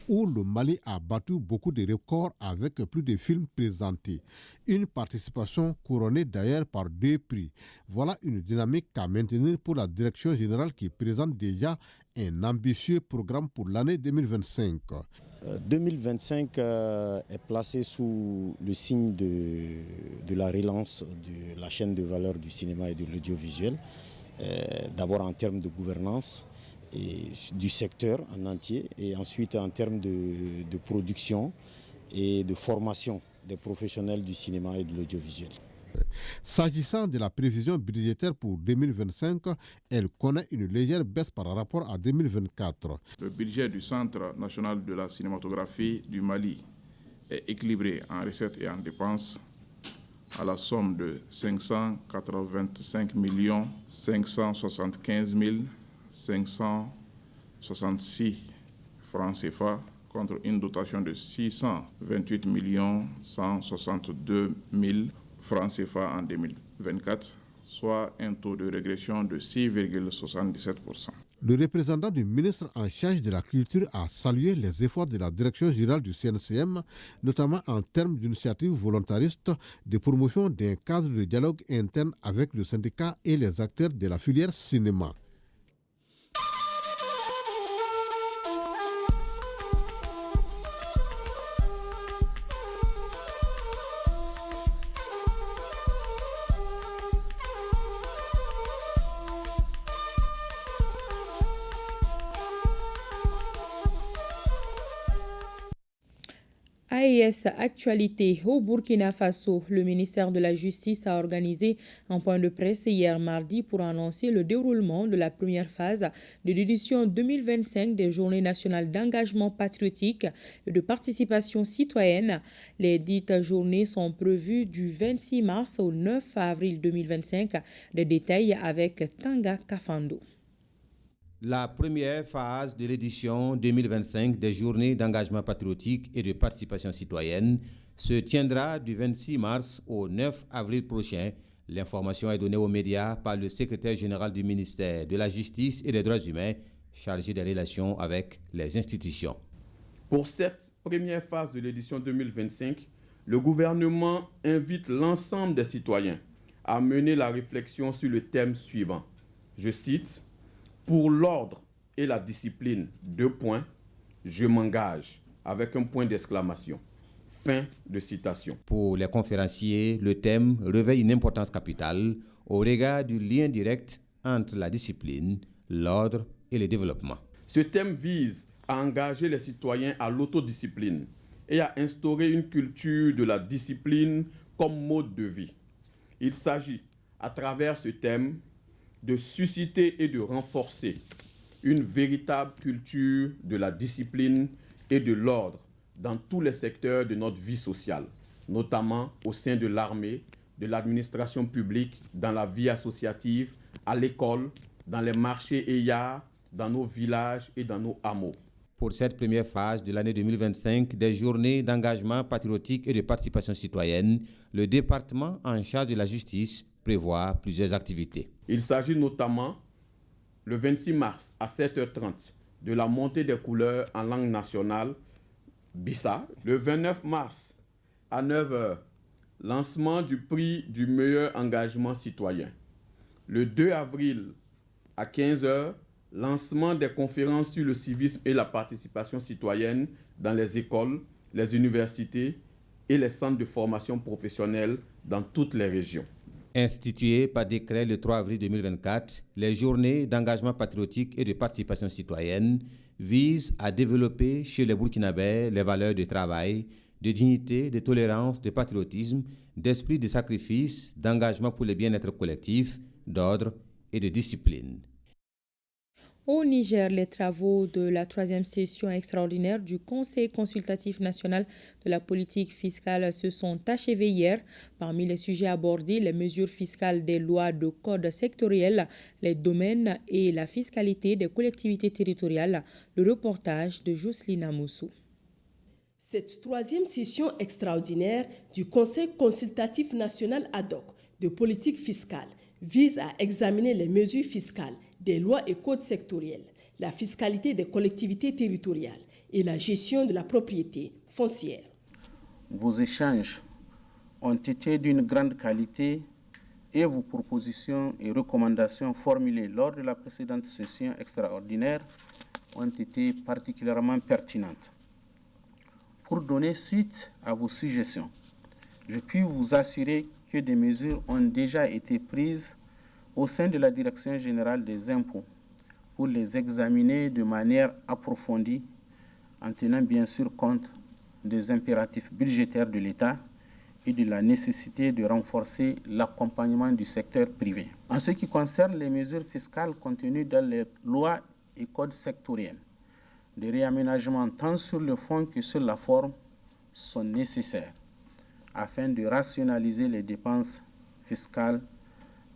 où le Mali a battu beaucoup de records avec plus de films présentés. Une participation couronnée d'ailleurs par 2 prix. Voilà une dynamique à maintenir pour la direction générale qui présente déjà un ambitieux programme pour l'année 2025. 2025 est placé sous le signe de la relance de la chaîne de valeur du cinéma et de l'audiovisuel, d'abord en termes de gouvernance et du secteur en entier, et ensuite en termes de production et de formation des professionnels du cinéma et de l'audiovisuel. S'agissant de la prévision budgétaire pour 2025, elle connaît une légère baisse par rapport à 2024. Le budget du Centre national de la cinématographie du Mali est équilibré en recettes et en dépenses à la somme de 585 575 566 francs CFA contre une dotation de 628 162 000 francs CFA en 2024, soit un taux de régression de 6,77%. Le représentant du ministre en charge de la culture a salué les efforts de la direction générale du CNCM, notamment en termes d'initiatives volontaristes de promotion d'un cadre de dialogue interne avec le syndicat et les acteurs de la filière cinéma. AES Actualité au Burkina Faso, le ministère de la Justice a organisé un point de presse hier mardi pour annoncer le déroulement de la première phase de l'édition 2025 des Journées nationales d'engagement patriotique et de participation citoyenne. Les dites journées sont prévues du 26 mars au 9 avril 2025. Des détails avec Tanga Kafando. La première phase de l'édition 2025 des Journées d'engagement patriotique et de participation citoyenne se tiendra du 26 mars au 9 avril prochain. L'information est donnée aux médias par le secrétaire général du ministère de la Justice et des Droits humains, chargé des relations avec les institutions. Pour cette première phase de l'édition 2025, le gouvernement invite l'ensemble des citoyens à mener la réflexion sur le thème suivant. Je cite: pour l'ordre et la discipline, 2 points, je m'engage, avec un point d'exclamation. Fin de citation. Pour les conférenciers, le thème revêt une importance capitale au regard du lien direct entre la discipline, l'ordre et le développement. Ce thème vise à engager les citoyens à l'autodiscipline et à instaurer une culture de la discipline comme mode de vie. Il s'agit, à travers ce thème, de susciter et de renforcer une véritable culture de la discipline et de l'ordre dans tous les secteurs de notre vie sociale, notamment au sein de l'armée, de l'administration publique, dans la vie associative, à l'école, dans les marchés et yards, dans nos villages et dans nos hameaux. Pour cette première phase de l'année 2025 des Journées d'engagement patriotique et de participation citoyenne, le département en charge de la justice prévoit plusieurs activités. Il s'agit notamment, le 26 mars à 7h30, de la montée des couleurs en langue nationale, Bissa. Le 29 mars à 9h, lancement du prix du meilleur engagement citoyen. Le 2 avril à 15h, lancement des conférences sur le civisme et la participation citoyenne dans les écoles, les universités et les centres de formation professionnelle dans toutes les régions. Instituées par décret le 3 avril 2024, les journées d'engagement patriotique et de participation citoyenne visent à développer chez les Burkinabés les valeurs de travail, de dignité, de tolérance, de patriotisme, d'esprit de sacrifice, d'engagement pour le bien-être collectif, d'ordre et de discipline. Au Niger, les travaux de la 3e session extraordinaire du Conseil consultatif national de la politique fiscale se sont achevés hier. Parmi les sujets abordés, les mesures fiscales des lois de code sectoriel, les domaines et la fiscalité des collectivités territoriales. Le reportage de Jocelyne Amoussou. Cette 3e session extraordinaire du Conseil consultatif national ad hoc de politique fiscale vise à examiner les mesures fiscales des lois et codes sectoriels, la fiscalité des collectivités territoriales et la gestion de la propriété foncière. Vos échanges ont été d'une grande qualité et vos propositions et recommandations formulées lors de la précédente session extraordinaire ont été particulièrement pertinentes. Pour donner suite à vos suggestions, je puis vous assurer que des mesures ont déjà été prises au sein de la Direction générale des impôts pour les examiner de manière approfondie en tenant bien sûr compte des impératifs budgétaires de l'État et de la nécessité de renforcer l'accompagnement du secteur privé. En ce qui concerne les mesures fiscales contenues dans les lois et codes sectoriels, des réaménagements tant sur le fond que sur la forme sont nécessaires afin de rationaliser les dépenses fiscales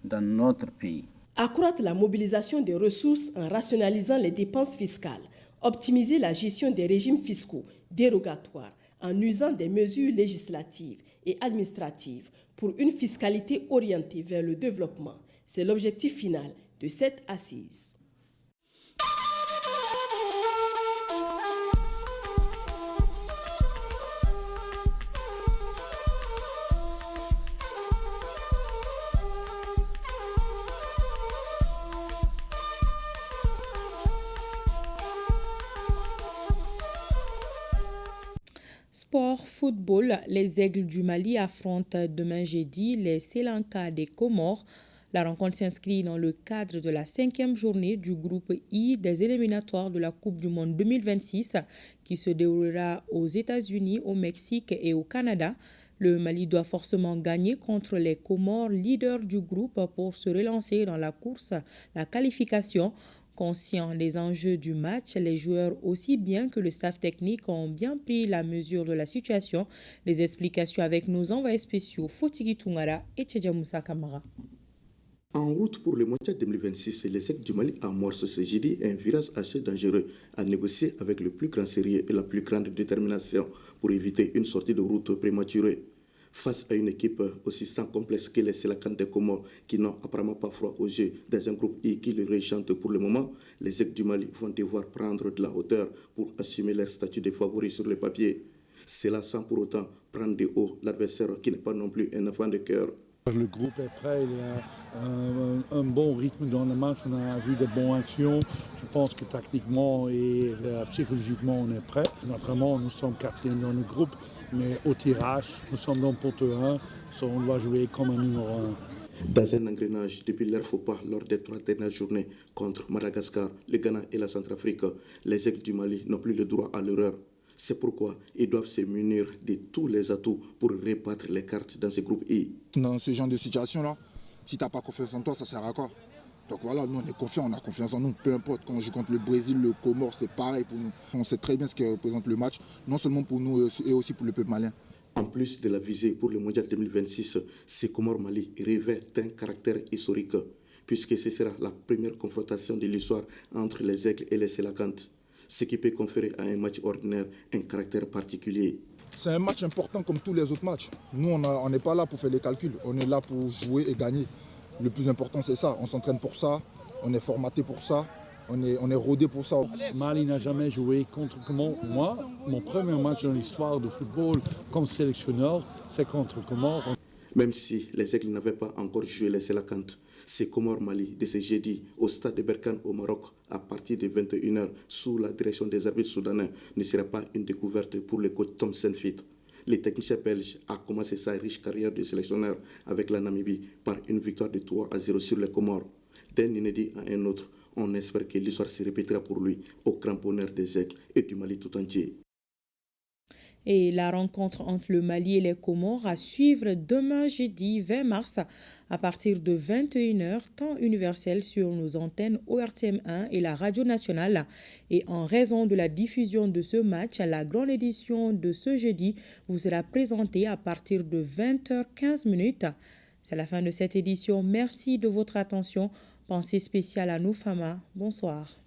dans notre pays. Accroître la mobilisation des ressources en rationalisant les dépenses fiscales, optimiser la gestion des régimes fiscaux dérogatoires en usant des mesures législatives et administratives pour une fiscalité orientée vers le développement, c'est l'objectif final de cette assise. Sport, football, les Aigles du Mali affrontent demain jeudi les Sri Lanka des Comores. La rencontre s'inscrit dans le cadre de la 5e journée du groupe I des éliminatoires de la Coupe du Monde 2026 qui se déroulera aux États-Unis, au Mexique et au Canada. Le Mali doit forcément gagner contre les Comores, leaders du groupe, pour se relancer dans la course, la qualification. Conscients des enjeux du match, les joueurs aussi bien que le staff technique ont bien pris la mesure de la situation. Les explications avec nos envoyés spéciaux Fotigi Tungara et Tchedja Moussa Kamara. En route pour le mondial 2026, les Aigles du Mali amorcent ce jeudi un virage assez dangereux à négocier avec le plus grand sérieux et la plus grande détermination pour éviter une sortie de route prématurée. Face à une équipe aussi sans complexe que les Sri Lanka des Comores qui n'ont apparemment pas froid aux yeux dans un groupe I qui le régente pour le moment, les Aigles du Mali vont devoir prendre de la hauteur pour assumer leur statut de favoris sur le papier. Cela sans pour autant prendre de haut l'adversaire qui n'est pas non plus un enfant de cœur. Le groupe est prêt, il y a un bon rythme dans le match, on a vu de bonnes actions. Je pense que tactiquement et psychologiquement on est prêt. Naturellement, nous sommes 4e dans le groupe, mais au tirage, nous sommes dans le poteau 1, on va jouer comme un numéro 1. Dans un engrenage, depuis leur faux pas lors des 3 dernières journées contre Madagascar, le Ghana et la Centrafrique, les Aigles du Mali n'ont plus le droit à l'erreur. C'est pourquoi ils doivent se munir de tous les atouts pour rebattre les cartes dans ce groupe I. Dans ce genre de situation-là, si tu n'as pas confiance en toi, ça sert à quoi? Donc voilà, nous on est confiants, on a confiance en nous. Peu importe, quand on joue contre le Brésil, le Comore, c'est pareil pour nous. On sait très bien ce que représente le match, non seulement pour nous et aussi pour le peuple malien. En plus de la visée pour le mondial 2026, ce Comore Mali revêt un caractère historique, puisque ce sera la première confrontation de l'histoire entre les Aigles et les Sri Lanka, ce qui peut conférer à un match ordinaire un caractère particulier. C'est un match important comme tous les autres matchs. Nous, on n'est pas là pour faire les calculs, on est là pour jouer et gagner. Le plus important, c'est ça. On s'entraîne pour ça, on est formaté pour ça, on est rodé pour ça. Mali n'a jamais joué contre Comores. Moi, mon premier match dans l'histoire du football comme sélectionneur, c'est contre Comores. Même si les Aigles n'avaient pas encore joué les Sri Lanka, c'est Comores Mali de ce jeudi au stade de Berkane au Maroc à partir de 21h sous la direction des arbitres soudanais ne sera pas une découverte pour le coach Tom Senfit. Le technicien belge a commencé sa riche carrière de sélectionneur avec la Namibie par une victoire de 3-0 sur les Comores. D'un inédit à un autre, on espère que l'histoire se répétera pour lui au grand bonheur des Aigles et du Mali tout entier. Et la rencontre entre le Mali et les Comores à suivre demain jeudi 20 mars à partir de 21h, temps universel sur nos antennes ORTM1 et la Radio Nationale. Et en raison de la diffusion de ce match, la grande édition de ce jeudi vous sera présentée à partir de 20h15. C'est la fin de cette édition. Merci de votre attention. Pensée spéciale à nos femmes. Bonsoir.